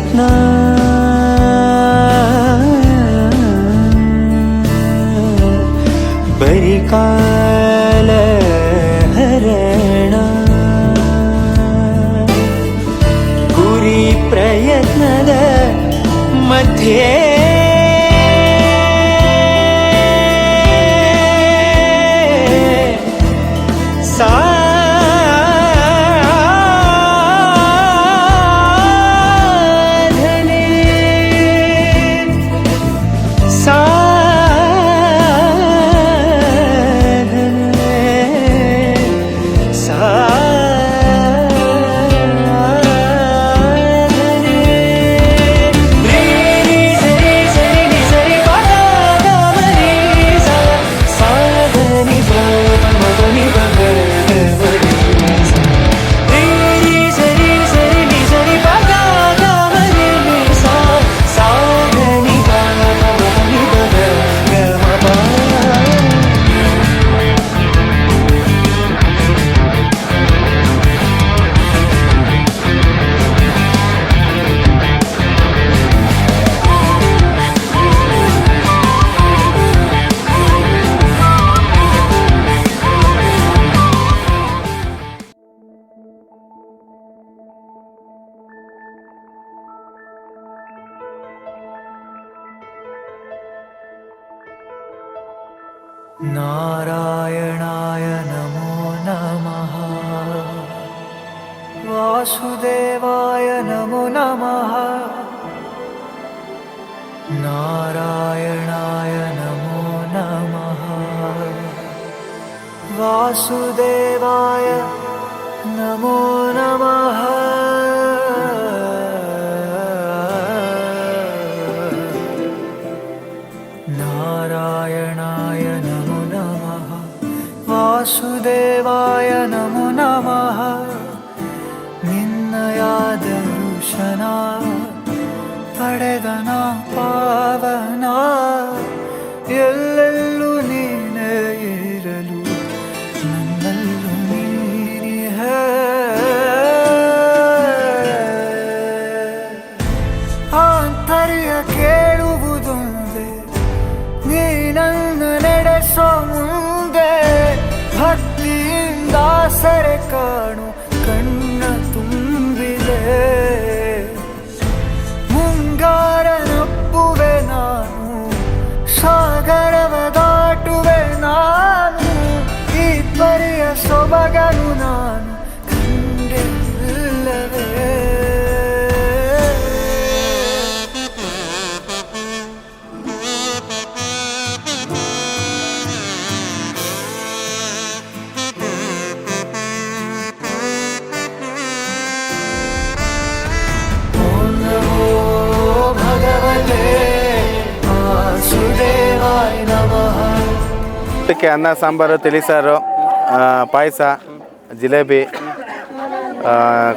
ಪ್ರಯತ್ನ ಬರಿ ಕಾಲ ಹರಣ ಗುರಿ ಪ್ರಯತ್ನದ ಮಧ್ಯೆ नारायणाय नमो नमः वासुदेवाय नमो नमः नारायणाय नमो नमः वासुदेवाय नमो नमः नारायणाय नमो नमः वासुदेवाय नमो नमः निन्नय दर्शन ಪಡೆದನ ಪಾವನ ಎಲ್ಲೆಲ್ಲೂ ನೀನೇ ಇರಲು ನನ್ನಲ್ಲೂ ನೀನೇ ಆಂತರ್ಯ ಕೇಳುವುದೊಂದೇ ನೀ ನನ್ನ ನಡೆಸೋ ಮುಂದೆ ಭಕ್ತಿಯಿಂದ ಸೆರೆ ಕಾಣು ಕಣ್ಣ ತುಂಬಿದೆ ಮುಂಗಾರನಪ್ಪುವೆ ನಾನು ಸಾಗರವ ದಾಟುವೆ ನಾನು ಈ ಪರಿಯ ಸೊಬಗನು ನಾನು ಕಂಡಿಲ್ಲವೇ ಊಟಕ್ಕೆ ಅನ್ನ ಸಾಂಬಾರು ತಿಳಿಸಾರು ಪಾಯಸ ಜಿಲೇಬಿ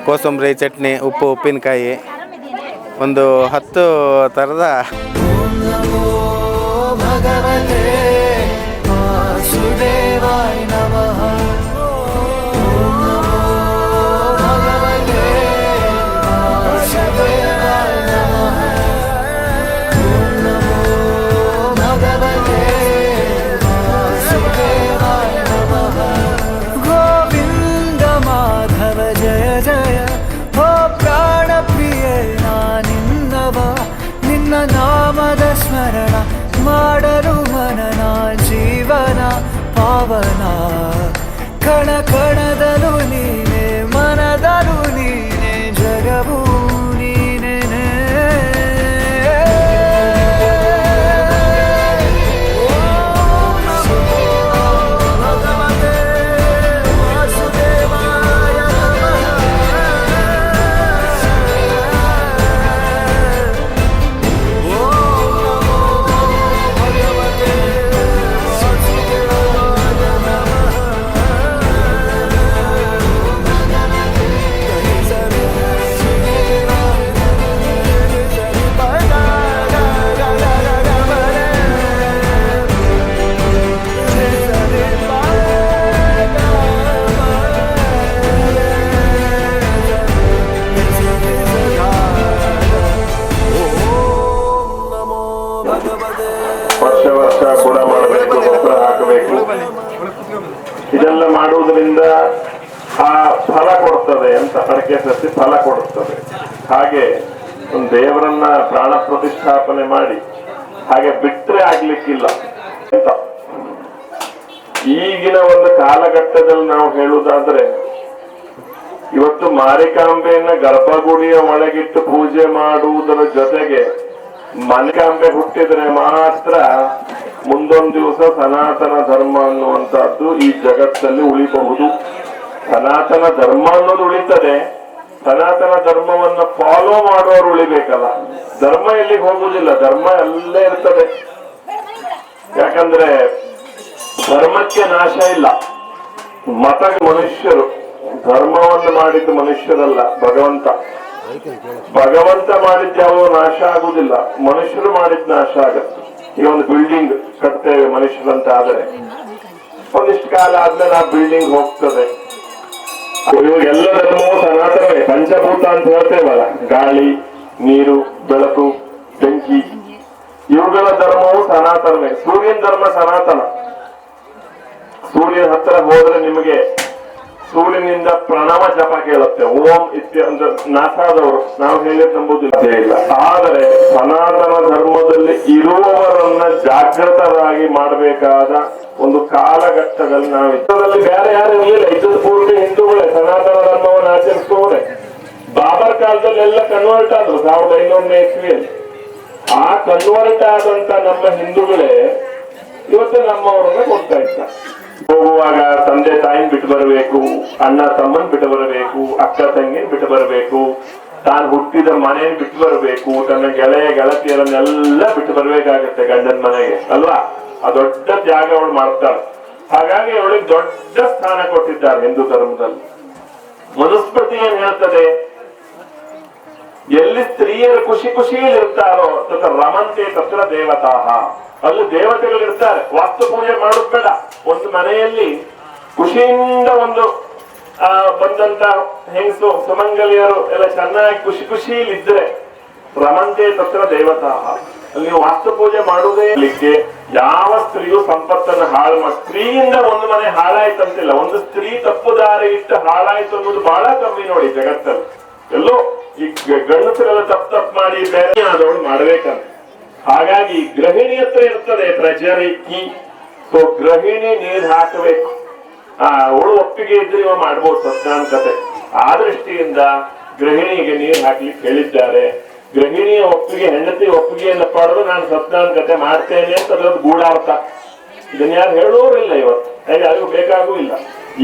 ಕೋಸಂಬರಿ ಚಟ್ನಿ ಉಪ್ಪು ಉಪ್ಪಿನಕಾಯಿ ಒಂದು 10 ಥರದ ನಾಮದ ಸ್ಮರಣ ಮಾಡಲು ಮನನ ಜೀವನ ಪಾವನ ಕಣ ಕಣದಲು ನೀನೆ ಮನದಲು ನೀನೆ ಜಗವು ನೀನೆ ಆ ಫಲ ಕೊಡ್ತದೆ ಅಂತ, ಅಡಕೆ ಸಸಿ ಫಲ ಕೊಡುತ್ತದೆ. ಹಾಗೆ ಒಂದು ದೇವರನ್ನ ಪ್ರಾಣ ಪ್ರತಿಷ್ಠಾಪನೆ ಮಾಡಿ ಹಾಗೆ ಬಿಟ್ರೆ ಆಗ್ಲಿಕ್ಕಿಲ್ಲ ಅಂತ. ಈಗಿನ ಒಂದು ಕಾಲಘಟ್ಟದಲ್ಲಿ ನಾವು ಹೇಳುವುದಾದ್ರೆ, ಇವತ್ತು ಮಾರಿಕಾಂಬೆಯನ್ನ ಗರ್ಭಗುಡಿಯ ಒಳಗಿಟ್ಟು ಪೂಜೆ ಮಾಡುವುದರ ಜೊತೆಗೆ ಮಾರಿಕಾಂಬೆ ಹುಟ್ಟಿದ್ರೆ ಮಾತ್ರ ಮುಂದೊಂದು ದಿವಸ ಸನಾತನ ಧರ್ಮ ಅನ್ನುವಂತಹದ್ದು ಈ ಜಗತ್ತಲ್ಲಿ ಉಳಿಬಹುದು. ಸನಾತನ ಧರ್ಮ ಅನ್ನೋದು ಉಳಿತದೆ, ಸನಾತನ ಧರ್ಮವನ್ನ ಫಾಲೋ ಮಾಡುವವರು ಉಳಿಬೇಕಲ್ಲ. ಧರ್ಮ ಎಲ್ಲಿಗೆ ಹೋಗುದಿಲ್ಲ, ಧರ್ಮ ಅಲ್ಲೇ ಇರ್ತದೆ. ಯಾಕಂದ್ರೆ ಧರ್ಮಕ್ಕೆ ನಾಶ ಇಲ್ಲ. ಮತ ಮನುಷ್ಯರು, ಧರ್ಮವನ್ನು ಮಾಡಿದ್ದು ಮನುಷ್ಯರಲ್ಲ, ಭಗವಂತ. ಭಗವಂತ ಮಾಡಿದ್ದು ಯಾವುದೋ ನಾಶ ಆಗುದಿಲ್ಲ, ಮನುಷ್ಯರು ಮಾಡಿದ್ ನಾಶ ಆಗತ್ತೆ. ಈ ಒಂದು ಬಿಲ್ಡಿಂಗ್ ಕಟ್ತೇವೆ ಮನುಷ್ಯರಂತ ಆದ್ರೆ ಒಂದಿಷ್ಟು ಕಾಲ ಆದ್ಮೇಲೆ ಆ ಬಿಲ್ಡಿಂಗ್ ಹೋಗ್ತದೆ. ಎಲ್ಲ ಧರ್ಮವು ಸನಾತನವೇ. ಪಂಚಭೂತ ಅಂತ ಹೇಳ್ತೇವಲ್ಲ, ಗಾಳಿ, ನೀರು, ಬೆಳಕು, ಬೆಂಕಿ, ಇವುಗಳ ಧರ್ಮವು ಸನಾತನವೇ. ಸೂರ್ಯನ ಧರ್ಮ ಸನಾತನ. ಸೂರ್ಯನ ಹತ್ರ ಹೋದ್ರೆ ನಿಮಗೆ ಸೂರ್ಯನಿಂದ ಪ್ರಣವ ಜಪ ಕೇಳುತ್ತೆ. ಓಂ ಇತ್ಯ ಅಂದ್ರೆ ನಾಸಾದವರು ನಾವು ಹೇಳಿದ್ ನಂಬುದಿಲ್ಲ. ಆದರೆ ಸನಾತನ ಧರ್ಮದಲ್ಲಿ ಇರುವವರನ್ನ ಜಾಗೃತರಾಗಿ ಮಾಡಬೇಕಾದ ಒಂದು ಕಾಲಘಟ್ಟದಲ್ಲಿ ನಾವು ಇದರಲ್ಲಿ ಬೇರೆ ಯಾರು ಇರಲಿಲ್ಲ. ಇದ್ದದ್ದು ಪೂರ್ತಿ ಹಿಂದೂಗಳೇ ಸನಾತನ ಧರ್ಮವನ್ನು ಆಚರಿಸುವವರೇ. ಬಾಬರ್ ಕಾಲದಲ್ಲಿ ಎಲ್ಲ ಕನ್ವರ್ಟ್ ಆದ್ರು 1500ನೇ ಇಸ್ವಿಯಲ್ಲಿ. ಆ ಕನ್ವರ್ಟ್ ಆದಂತ ನಮ್ಮ ಹಿಂದೂಗಳೇ ಇವತ್ತು ನಮ್ಮವರನ್ನ ಕೊಡ್ತಾ ಇದ್ದಾರೆ. ಹೋಗುವಾಗ ತಂದೆ ತಾಯಿನ ಬಿಟ್ಟು ಬರಬೇಕು, ಅಣ್ಣ ತಮ್ಮನ್ ಬಿಟ್ಟು ಬರಬೇಕು, ಅಕ್ಕ ತಂಗಿನ ಬಿಟ್ಟು ಬರಬೇಕು, ತಾನು ಹುಟ್ಟಿದ ಮನೆಯನ್ನು ಬಿಟ್ಟು ಬರಬೇಕು, ತನ್ನ ಗೆಳೆಯ ಗೆಳತಿಯರನ್ನೆಲ್ಲ ಬಿಟ್ಟು ಬರ್ಬೇಕಾಗತ್ತೆ ಗಂಡನ ಮನೆಗೆ ಅಲ್ವಾ. ಆ ದೊಡ್ಡ ತ್ಯಾಗ ಅವಳು ಮಾಡ್ತಾಳೆ. ಹಾಗಾಗಿ ಅವಳಿಗೆ ದೊಡ್ಡ ಸ್ಥಾನ ಕೊಟ್ಟಿದ್ದಾರೆ ಹಿಂದೂ ಧರ್ಮದಲ್ಲಿ. ಮನುಸ್ಮೃತಿ ಏನ್ ಹೇಳ್ತದೆ, ಎಲ್ಲಿ ಸ್ತ್ರೀಯರು ಖುಷಿ ಖುಷಿಯಲ್ಲಿ ಇರ್ತಾರೋ ತತ್ರ ರಮಂತೆ ತತ್ರ ದೇವತಾಹ, ಅಲ್ಲಿ ದೇವತೆಗಳು ಇರ್ತಾರೆ. ವಾಸ್ತು ಪೂಜೆ ಮಾಡೋದು ಬೇಡ. ಒಂದು ಮನೆಯಲ್ಲಿ ಖುಷಿಯಿಂದ ಒಂದು ಬಂದಂತ ಹೆಂಗಸು ಸುಮಂಗಲಿಯರು ಎಲ್ಲ ಚೆನ್ನಾಗಿ ಖುಷಿ ಖುಷಿಯಲ್ಲಿ ಇದ್ರೆ ರಮಂತೆ ತತ್ರ ದೇವತಾಹ, ಅಲ್ಲಿ ನೀವು ವಾಸ್ತು ಪೂಜೆ ಮಾಡುವುದೇ ಇರ್ಲಿಕ್ಕೆ ಯಾವ ಸ್ತ್ರೀಯು ಸಂಪತ್ತನ್ನು ಹಾಳು ಮಾಡಿ. ಸ್ತ್ರೀಯಿಂದ ಒಂದು ಮನೆ ಹಾಳಾಯ್ತಂತಿಲ್ಲ, ಒಂದು ಸ್ತ್ರೀ ತಪ್ಪು ದಾರಿ ಇಟ್ಟು ಹಾಳಾಯ್ತು ಅನ್ನೋದು ಬಹಳ ಕಮ್ಮಿ ನೋಡಿ ಜಗತ್ತಲ್ಲಿ. ಎಲ್ಲೋ ಈ ಗಂಡಸರೆಲ್ಲ ತಪ್ಪು ಮಾಡಿ ಬೇರೆ ಆದವಳು ಮಾಡ್ಬೇಕಂತ. ಹಾಗಾಗಿ ಗೃಹಿಣಿ ಹತ್ರ ಇರ್ತದೆ ಪ್ರಜರಿಕಿ. ಸೊ ಗೃಹಿಣಿ ನೀರ್ ಹಾಕಬೇಕು. ಅವಳು ಒಪ್ಪಿಗೆ ಇದ್ರೆ ಇವ ಮಾಡ್ಬೋದು ಸತ್ನಾನ್ ಕತೆ. ಆ ದೃಷ್ಟಿಯಿಂದ ಗೃಹಿಣಿಗೆ ನೀರ್ ಹಾಕ್ಲಿಕ್ಕೆ ಹೇಳಿದ್ದಾರೆ. ಗೃಹಿಣಿಯ ಒಪ್ಪಿಗೆ, ಹೆಂಡತಿ ಒಪ್ಪಿಗೆಯನ್ನು ಪಡೆದು ನಾನು ಸತ್ನಾನ್ ಕತೆ ಮಾಡ್ತೇನೆ ಅಂತ ಅದರದ್ದು ಗೂಢಾರ್ಥ. ಇದನ್ನ ಯಾರು ಹೇಳೋರಿಲ್ಲ ಇವತ್ತು, ಯಾರಿಗೂ ಬೇಕಾಗೂ ಇಲ್ಲ.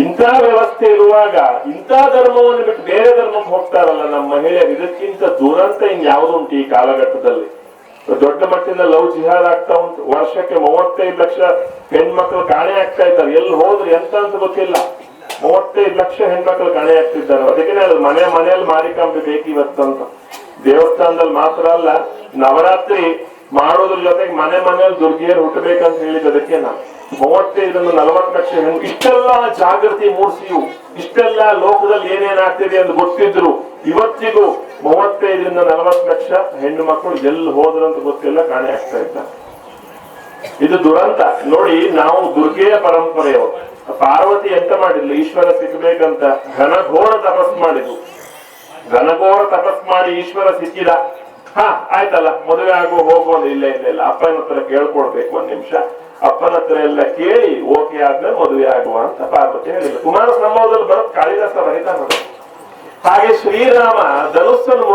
ಇಂಥ ವ್ಯವಸ್ಥೆ ಇರುವಾಗ ಇಂಥ ಧರ್ಮವನ್ನು ಬಿಟ್ಟು ಬೇರೆ ಧರ್ಮಕ್ಕೆ ಹೋಗ್ತಾರಲ್ಲ ನಮ್ಮ ಮಹಿಳೆಯರು, ಇದಕ್ಕಿಂತ ದುರಂತ ಇನ್ಯಾವುದುಂಟು ಈ ಕಾಲಘಟ್ಟದಲ್ಲಿ. ದೊಡ್ಡ ಮಟ್ಟಿನ ಲವ್ ಜಿಹಾದ್ ಆಗ್ತಾ ಉಂಟು. ವರ್ಷಕ್ಕೆ 35 ಲಕ್ಷ ಹೆಣ್ಮಕ್ಳು ಕಾಣೆ ಆಗ್ತಾ ಇದ್ದಾರೆ. ಎಲ್ಲಿ ಹೋದ್ರು ಎಂತ ಅಂತ ಗೊತ್ತಿಲ್ಲ. 35 ಲಕ್ಷ ಹೆಣ್ಮಕ್ಳು ಕಾಣೆ ಆಗ್ತಿದ್ದಾರೆ. ಅದಕ್ಕೆ ಮನೆಯಲ್ಲಿ ಮಾರಿಕಾಂಬೆ ಬೇಕಿವತ್ತಂತ. ದೇವಸ್ಥಾನದಲ್ಲಿ ಮಾತ್ರ ಅಲ್ಲ, ನವರಾತ್ರಿ ಮಾಡೋದ್ರ ಜೊತೆಗೆ ಮನೆಯಲ್ಲಿ ದುರ್ಗಿಯರು ಹುಟ್ಟಬೇಕಂತ ಹೇಳಿದ್ದಕ್ಕೆ ನಾನು 35-40 ಲಕ್ಷ ಹೆಣ್ಣು. ಇಷ್ಟೆಲ್ಲ ಜಾಗೃತಿ ಮೂಡಿಸಿಯು, ಇಷ್ಟೆಲ್ಲ ಲೋಕದಲ್ಲಿ ಏನೇನಾಗ್ತಿದೆ ಅಂತ ಗೊತ್ತಿದ್ರು ಇವತ್ತಿಗೂ 35-40 ಲಕ್ಷ ಹೆಣ್ಣು ಮಕ್ಕಳು ಎಲ್ಲಿ ಹೋದ್ರಂತ ಗೊತ್ತಿಲ್ಲ, ಕಾಣೆ ಆಗ್ತಾ ಇದ್ದಾರೆ. ಇದು ದುರಂತ ನೋಡಿ. ನಾವು ದುರ್ಗೆಯ ಪರಂಪರೆಯವರು. ಪಾರ್ವತಿ ಎಂತ ಮಾಡಿದ್ಲು, ಈಶ್ವರ ಸಿಕ್ಕಬೇಕಂತ ಘನಘೋರ ತಪಸ್ ಮಾಡಿದ್ಲು. ಘನಘೋರ ತಪಸ್ ಮಾಡಿ ಈಶ್ವರ ಸಿಕ್ಕಿದ. ಆಯ್ತಲ್ಲ, ಮದುವೆ ಆಗೋ ಹೋಗೋದು. ಇಲ್ಲ ಅಪ್ಪನ ಹತ್ರ ಕೇಳ್ಕೊಳ್ಬೇಕು, 1 ನಿಮಿಷ ಅಪ್ಪನ ಹತ್ರ ಎಲ್ಲ ಕೇಳಿ ಓಕೆ ಆದ್ಮೇಲೆ ಮದುವೆ ಆಗುವ ಅಂತ ಪಾರ್ವತಿ ಹೇಳಿಲ್ಲ. ಕುಮಾರ ಸಂಭವದಲ್ಲಿ ಬರೋದು ಕಾಳಿದಾಸ ಬರೀತಾ ನೋಡಿ. ಹಾಗೆ ಶ್ರೀರಾಮ ಧನುಸ್ಸನ್ನು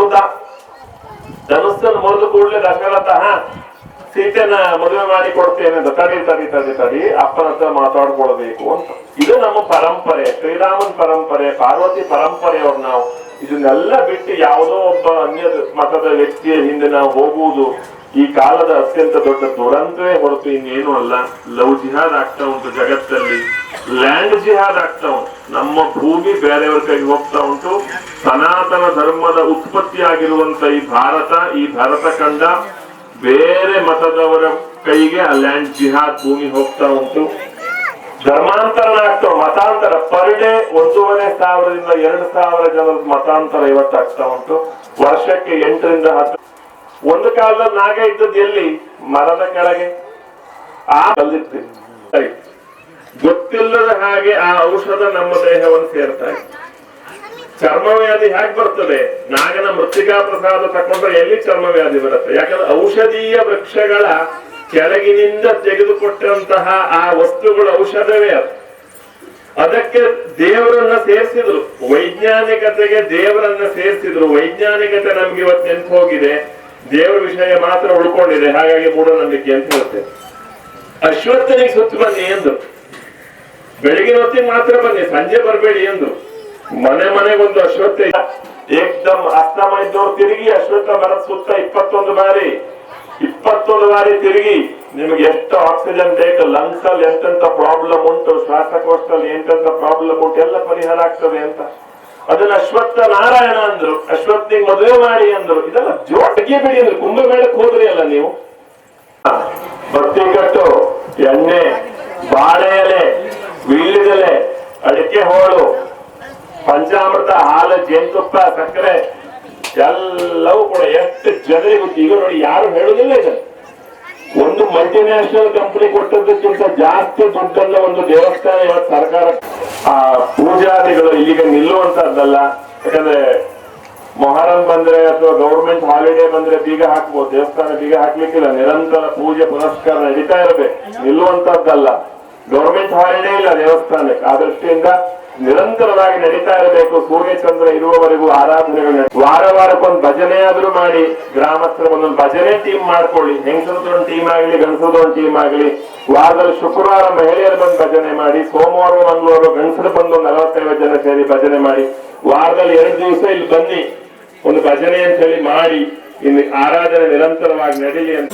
ಮುರಿದು ಕೂಡಲೇ ದಶರಥ ಸೀತೆನ ಮದುವೆ ಮಾಡಿ ಕೊಡ್ತೇನೆ ಅಂತ ತಡಿ ಅಪ್ಪನ ಹತ್ರ ಮಾತಾಡ್ಕೊಳ್ಬೇಕು ಅಂತ. ಇದು ನಮ್ಮ ಪರಂಪರೆ, ಶ್ರೀರಾಮನ್ ಪರಂಪರೆ, ಪಾರ್ವತಿ ಪರಂಪರೆಯವ್ರು ನಾವು. ಇದನ್ನೆಲ್ಲ ಬಿಟ್ಟು ಯಾವುದೋ ಒಬ್ಬ ಅನ್ಯ ಮತದ ವ್ಯಕ್ತಿಯ ಹಿಂದೆ ನಾವು ಹೋಗುವುದು ಈ ಕಾಲದ ಅತ್ಯಂತ ದೊಡ್ಡ ದುರಂತವೇ ಹೊರತು ಇನ್ನೇನು ಅಲ್ಲ. ಲವ್ ಜಿಹಾದ್ ಆಗ್ತಾ ಉಂಟು ಜಗತ್ತಲ್ಲಿ, ಲ್ಯಾಂಡ್ ಜಿಹಾದ್ ಆಗ್ತಾ ಉಂಟು. ನಮ್ಮ ಭೂಮಿ ಬೇರೆಯವರ ಕೈಗೆ ಹೋಗ್ತಾ ಉಂಟು. ಸನಾತನ ಧರ್ಮದ ಉತ್ಪತ್ತಿ ಆಗಿರುವಂತ ಈ ಭಾರತ ಖಂಡ ಬೇರೆ ಮತದವರ ಕೈಗೆ ಆ ಲ್ಯಾಂಡ್ ಜಿಹಾದ್ ಭೂಮಿ ಹೋಗ್ತಾ ಉಂಟು. ಧರ್ಮಾಂತರ ಆಗ್ತಾವ, ಮತಾಂತರ ಪರ್ ಡೇ 1,500 2,000 ಜನರ ಮತಾಂತರ ಇವತ್ತಾಗ್ತಾ ಉಂಟು. ವರ್ಷಕ್ಕೆ 8ರಿಂದ 10. ಒಂದು ಕಾಲದಲ್ಲಿ ನಾಗ ಇದ್ದದ್ದು ಎಲ್ಲಿ, ಮರದ ಕೆಳಗೆ. ಗೊತ್ತಿಲ್ಲದ ಹಾಗೆ ಆ ಔಷಧ ನಮ್ಮ ದೇಹವನ್ನು ಸೇರ್ತಾ ಇದೆ. ಚರ್ಮವ್ಯಾಧಿ ಹೇಗೆ ಬರ್ತದೆ? ನಾಗನ ಮೃತ್ತಿಕಾ ಪ್ರಸಾದ ತಕೊಂಡ್ರೆ ಎಲ್ಲಿ ಚರ್ಮವ್ಯಾಧಿ ಬರುತ್ತೆ? ಯಾಕಂದ್ರೆ ಔಷಧೀಯ ವೃಕ್ಷಗಳ ಕೆಳಗಿನಿಂದ ತೆಗೆದುಕೊಟ್ಟಂತಹ ಆ ವಸ್ತುಗಳು ಔಷಧವೇ ಅದು. ಅದಕ್ಕೆ ದೇವರನ್ನ ಸೇರಿಸಿದ್ರು, ವೈಜ್ಞಾನಿಕತೆಗೆ ದೇವರನ್ನ ಸೇರಿಸಿದ್ರು. ವೈಜ್ಞಾನಿಕತೆ ನಮ್ಗೆ ಇವತ್ತು ನೆನಪು ಹೋಗಿದೆ, ದೇವರ ವಿಷಯ ಮಾತ್ರ ಉಳ್ಕೊಂಡಿದೆ. ಹಾಗಾಗಿ ಮೂಢನಂಬಿಕೆ ಅಂತ ಹೇಳ್ತೇವೆ. ಅಶ್ವತ್ಥನಿಗೆ ಸುತ್ತು ಬನ್ನಿ ಎಂದ್ರು, ಬೆಳಗಿನ ಹೊತ್ತಿಗೆ ಮಾತ್ರ ಬನ್ನಿ, ಸಂಜೆ ಬರಬೇಡಿ ಎಂದ್ರು. ಮನೆಗೊಂದು ಅಶ್ವತ್ಥ ಏಕ್ದಮ್ ಅಸ್ತಮ ಇದ್ದವ್ರು ತಿರುಗಿ ಅಶ್ವತ್ಥ ಮರದ ಸುತ್ತ 21 ಬಾರಿ ತಿರುಗಿ ನಿಮ್ಗೆ ಎಷ್ಟು ಆಕ್ಸಿಜನ್ ಬೇಕು, ಲಂಗ್ಸ್ ಅಲ್ಲಿ ಎಂತೆಂತ ಪ್ರಾಬ್ಲಮ್ ಉಂಟು, ಶ್ವಾಸಕೋಶದಲ್ಲಿ ಎಂತೆಂತ ಪ್ರಾಬ್ಲಮ್ ಉಂಟು, ಎಲ್ಲ ಪರಿಹಾರ ಆಗ್ತದೆ ಅಂತ. ಅದನ್ನ ಅಶ್ವತ್ಥ ನಾರಾಯಣ ಅಂದ್ರು. ಅಶ್ವತ್ಥಿಗೆ ಮದುವೆ ಮಾಡಿ ಅಂದ್ರು. ಇದೆಲ್ಲ ಜೋಟಿಗೆ ಬಿಡಿ ಅಂದ್ರು. ಕುಂಭಮೇಳಕ್ಕೆ ಹೋದ್ರಿ ಅಲ್ಲ ನೀವು? ಬತ್ತಿ ಕಟ್ಟು, ಎಣ್ಣೆ, ಬಾಳೆ ಎಲೆ, ವೀಳ್ಯದೆಲೆ, ಅಡಿಕೆ ಹೋಳು, ಪಂಚಾಮೃತ, ಹಾಲು, ಜೇನುತುಪ್ಪ, ಸಕ್ಕರೆ ಎಲ್ಲವೂ ಕೂಡ ಎಷ್ಟು ಜನರಿಗೆ ಗೊತ್ತು. ಈಗ ನೋಡಿ, ಯಾರು ಹೇಳುದಿಲ್ಲ ಇದನ್ನು. ಒಂದು ಮಲ್ಟಿನ್ಯಾಷನಲ್ ಕಂಪನಿ ಕೊಟ್ಟದಕ್ಕಿಂತ ಜಾಸ್ತಿ ದುಡ್ಡನ್ನ ಒಂದು ದೇವಸ್ಥಾನ ಇವತ್ತು ಸರ್ಕಾರ ಪೂಜಾದಿಗಳು ಇಲ್ಲಿಗೆ ನಿಲ್ಲುವಂತದ್ದಲ್ಲ. ಯಾಕಂದ್ರೆ ಮೊಹರಂ ಬಂದ್ರೆ ಅಥವಾ ಗೌರ್ಮೆಂಟ್ ಹಾಲಿಡೇ ಬಂದ್ರೆ ಬೀಗ ಹಾಕ್ಬೋದು, ದೇವಸ್ಥಾನ ಬೀಗ ಹಾಕ್ಲಿಕ್ಕಿಲ್ಲ. ನಿರಂತರ ಪೂಜೆ ಪುನಸ್ಕಾರ ನಡೀತಾ ಇರಬೇಕು, ನಿಲ್ಲುವಂತದ್ದಲ್ಲ. ಗೌರ್ಮೆಂಟ್ ಹಾಲಿಡೇ ಇಲ್ಲ ದೇವಸ್ಥಾನಕ್ಕೆ. ಆ ದೃಷ್ಟಿಯಿಂದ ನಿರಂತರವಾಗಿ ನಡೀತಾ ಇರಬೇಕು. ಸೂರ್ಯಚಂದ್ರ ಇರುವವರೆಗೂ ಆರಾಧನೆಗಳು. ವಾರಕ್ಕೊಂದು ಭಜನೆ ಆದ್ರೂ ಮಾಡಿ, ಗ್ರಾಮಸ್ಥರ ಒಂದೊಂದು ಭಜನೆ ಟೀಮ್ ಮಾಡ್ಕೊಳ್ಳಿ. ಹೆಂಗಸರದೊಂದು ಟೀಮ್ ಆಗಲಿ, ಗಂಡಸರದೊಂದು ಟೀಮ್ ಆಗಲಿ. ವಾರದಲ್ಲಿ ಶುಕ್ರವಾರ ಮಹಿಳೆಯರು ಬಂದು ಭಜನೆ ಮಾಡಿ, ಸೋಮವಾರ ಮಂಗಳವಾರ ಗಂಡಸರು ಬಂದು 45 ಜನ ಸೇರಿ ಭಜನೆ ಮಾಡಿ, ವಾರದಲ್ಲಿ 2 ದಿವಸ ಇಲ್ಲಿ ಬನ್ನಿ, ಒಂದು ಭಜನೆ ಅಂತ ಹೇಳಿ ಮಾಡಿ, ಇನ್ನು ಆರಾಧನೆ ನಿರಂತರವಾಗಿ ನಡೀಲಿ ಅಂತ.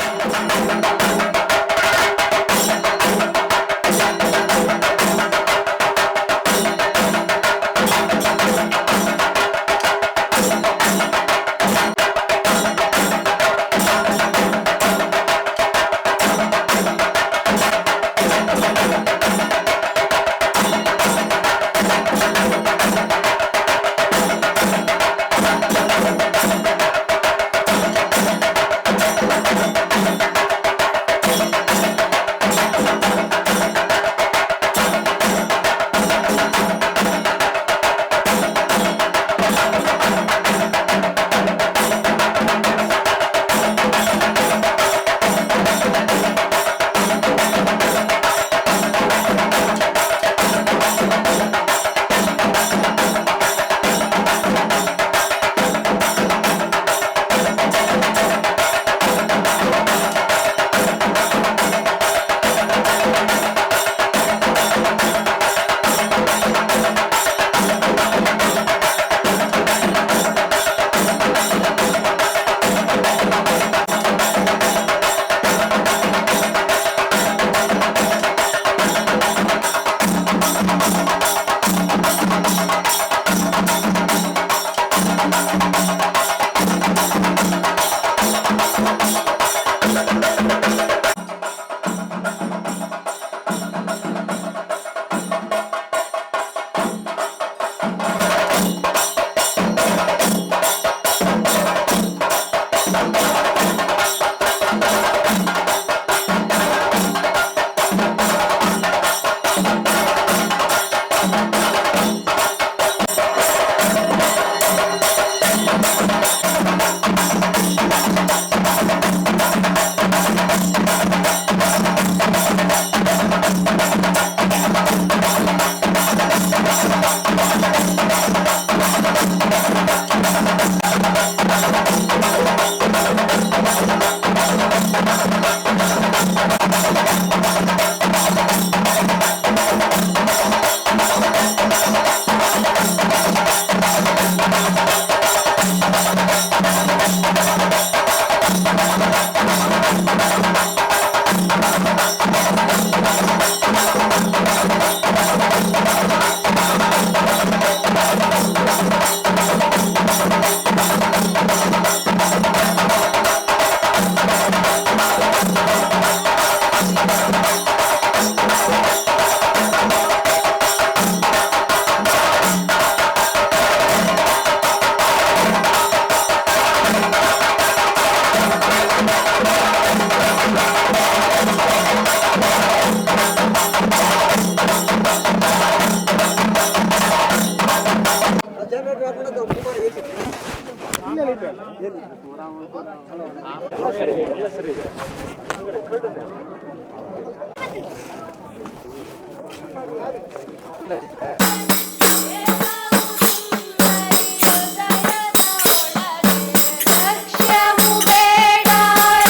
ಲಕ್ಷ್ಯವು ಬೇಡ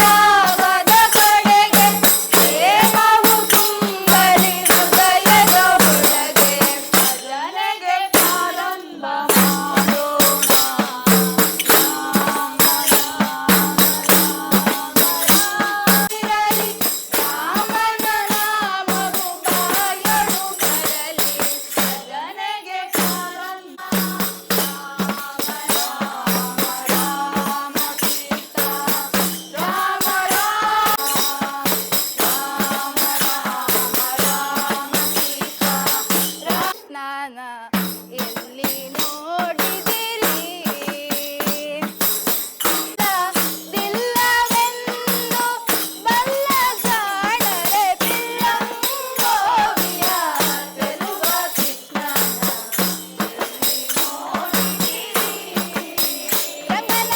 ರಾಮನ ಕಡೆಗೆ, ಪ್ರೇಮವು ತುಂಬಲಿ ಹೃದಯದ ಒಳಗೆ, ಭಜನೆಗೆ ಪ್ರಾರಂಭ ಮಾಡೋಣ. ಇರಲಿ ರಾಮನ ನಾಮವು ಬಾಯಳು ಬರಲಿ, ಭಜನೆಗೆ ಪ್ರಾರಂಭ. ಸ್ನಾನ ಎಲ್ಲಿ ನೋಡಿದಿರಿ, ದಿಲ್ಲವೆಂದು ಬಲ್ಲ ಜಾಣರೆ ಬಿಲ್ಲಂಗೋವಿಯ ಚೆಲುವ ಕೃಷ್ಣನ ಎಲ್ಲಿ ನೋಡಿದಿರಿ, ರಂಗನ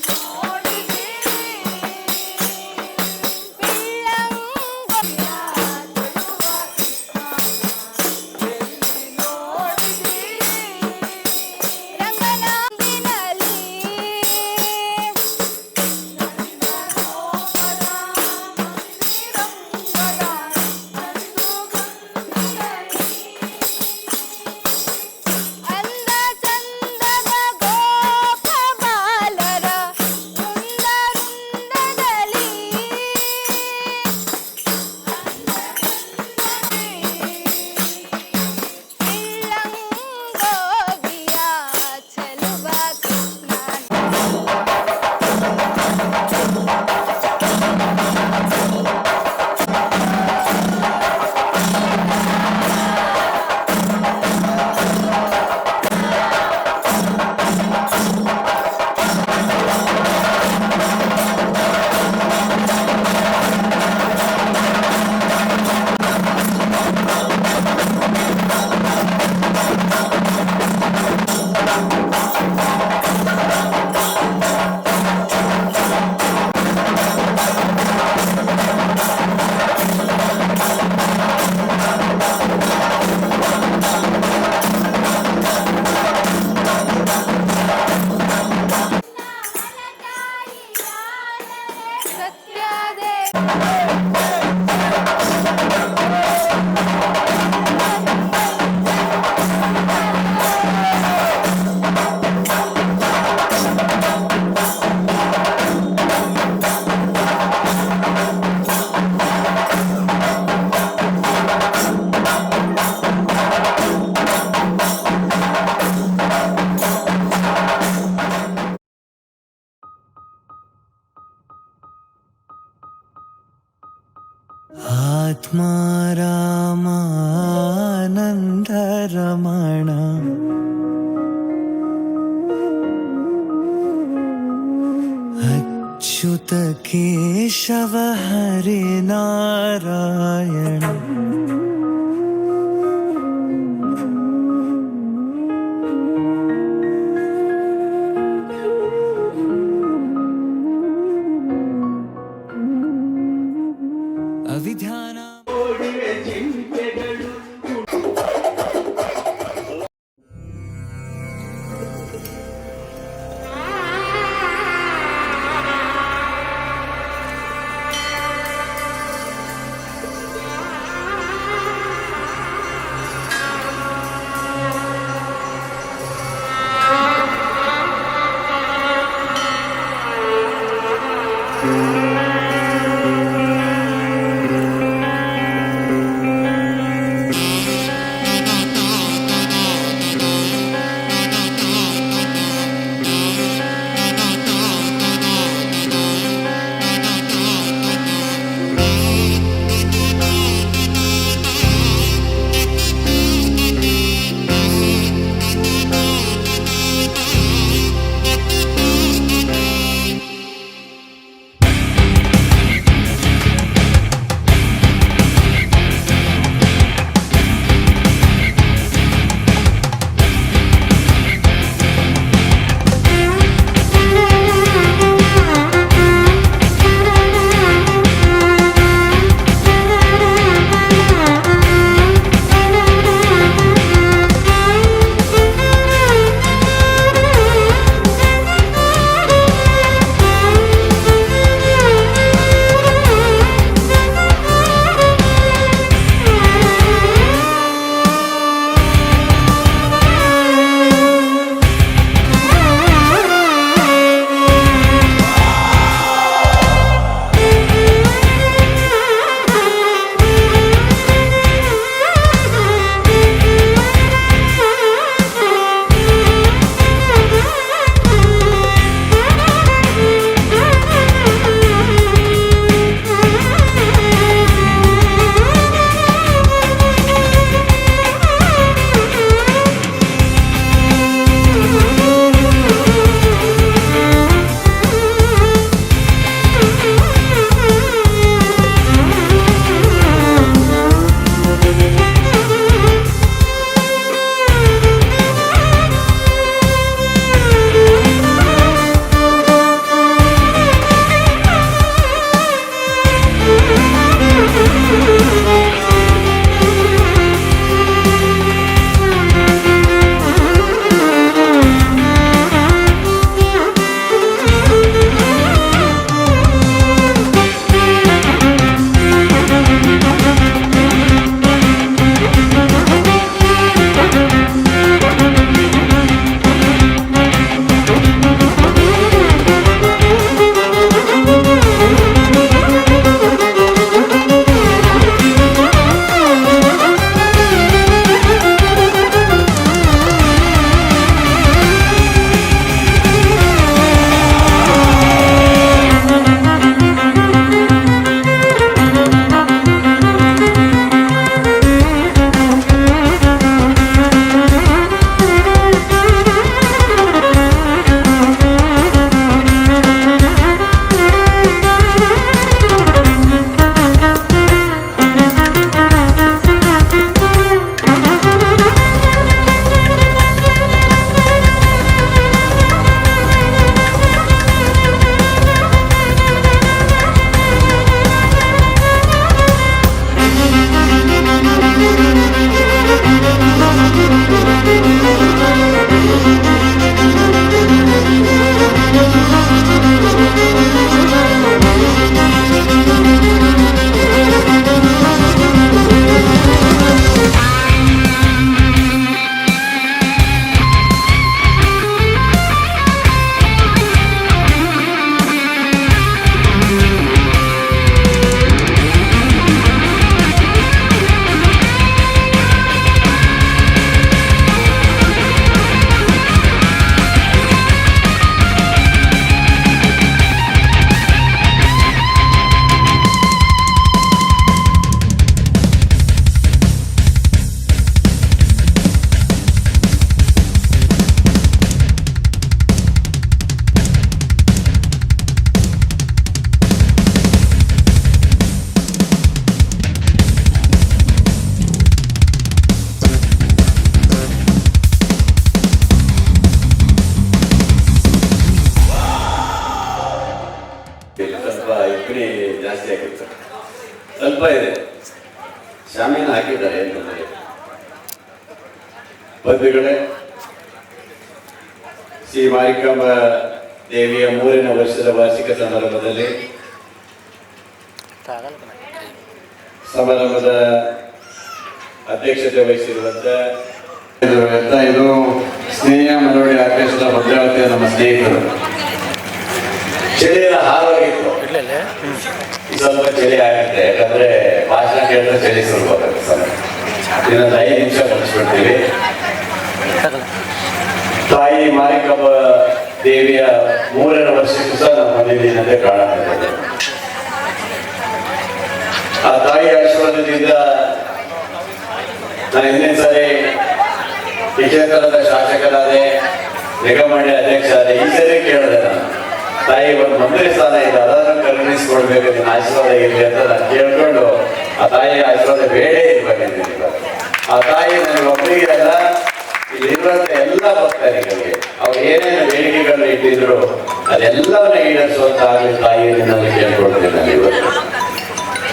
ನೋಡಿದಿರಿ, ಬಿಲ್ಲಂಗೋವಿಯ ಚೆಲುವ ರಂಗನಾಂಬಿನಲ್ಲಿ ಅಂದ ಚಂದದ ಗೋಪ ಬಾಲರ ವೃಂದ ವೃಂದದಲ್ಲಿ ಬಿಲ್ಲಂಗೋವಿಯ ಚೆಲುವ ಕೃಷ್ಣನ. ಸತ್ಯದೇ ಆತ್ಮ ರಾಮಾನಂದ ರಮಣ ಅಚ್ಯುತ ಕೇಶವ ಹರಿ ನಾರಾಯಣ. ಅವಿಧಾನ ಸ್ವಲ್ಪ ಇದೆ, ಶಾಮಿಯಾನ ಹಾಕಿದ್ದಾರೆ ಅಂತಂದರೆ. ಬಂಧುಗಳೇ, ಶ್ರೀ ಮಾರಿಕಾಂಬ ದೇವಿಯ 3ನೇ ವರ್ಷದ ವಾರ್ಷಿಕ ಸಮಾರಂಭದಲ್ಲಿ ಸಮಾರಂಭದ ಅಧ್ಯಕ್ಷತೆ ವಹಿಸಿರುವಂತ ಇದು ಸ್ನೇಹ ಮೆಲೋಡಿ ಆರ್ಕೆಸ್ಟ್ರಾ ಭದ್ರಾವತಿಯ ನಮ್ಮ ಸ್ನೇಹಿತರು. ಚಳಿಯೆಲ್ಲ ಹಾವಾಗಿತ್ತು, ಸ್ವಲ್ಪ ಚಳಿ ಆಗುತ್ತೆ, ಯಾಕಂದ್ರೆ ಭಾಷಣ ಕೇಳಿದ್ರೆ ಚಳಿ ಸುಲಭವಾಗುತ್ತೆ. ಸಮಯ ಇನ್ನೊಂದು 5 ನಿಮಿಷ ಮುಗಿಸ್ಬಿಡ್ತೀವಿ. ತಾಯಿ ಮಾರಿಕಾಂಬ ದೇವಿಯ 3ನೇ ವರ್ಷಕ್ಕೂ ಸಹ ನಾವು ಬಂದಿದ್ದೀನಿ ಅಂತ ಕಾಣುತ್ತದೆ. ಆ ತಾಯಿಯ ಆಶೀರ್ವಾದದಿಂದ ನಾನು ಹಿಂದಿನ ಸಾರಿ ಈ ಕ್ಷೇತ್ರದ ಶಾಸಕರಾದೆ, ನಿಗಮಮಂಡಳಿ ಅಧ್ಯಕ್ಷ ಆದೆ. ಈ ಸರಿ ಕೇಳಿದೆ ನಾನು, ತಾಯಿ ಒಂದು ಮಂತ್ರಿ ಸ್ಥಾನ ಇದೆ, ಅದನ್ನು ಕರುಣಿಸ್ಕೊಡ್ಬೇಕು, ನಿನ್ನ ಆಶೀರ್ವಾದ ಇರಲಿ ಅಂತ ನಾನು ಕೇಳ್ಕೊಂಡು ಆ ತಾಯಿಯ ಆಶೀರ್ವಾದ ಬೇಡೇ ಇರ್ಬೇಕಂತೀನಿ. ಆ ತಾಯಿ ನನಗೆ ಒಬ್ಬರಿಗೆ ಅಲ್ಲ, ಇಲ್ಲಿರುವಂತ ಎಲ್ಲ ಭಕ್ತರಿಗೆ ಅವ್ರು ಏನೇನು ಬೇಡಿಕೆಗಳನ್ನ ಇಟ್ಟಿದ್ರು ಅದೆಲ್ಲವನ್ನ ಈಡೇರಿಸುವಂತ ಆಗಲಿ ತಾಯಿ ನಿನ್ನಲ್ಲಿ ಕೇಳ್ಕೊಳ್ತೇನೆ. ನಾನು ಇವತ್ತು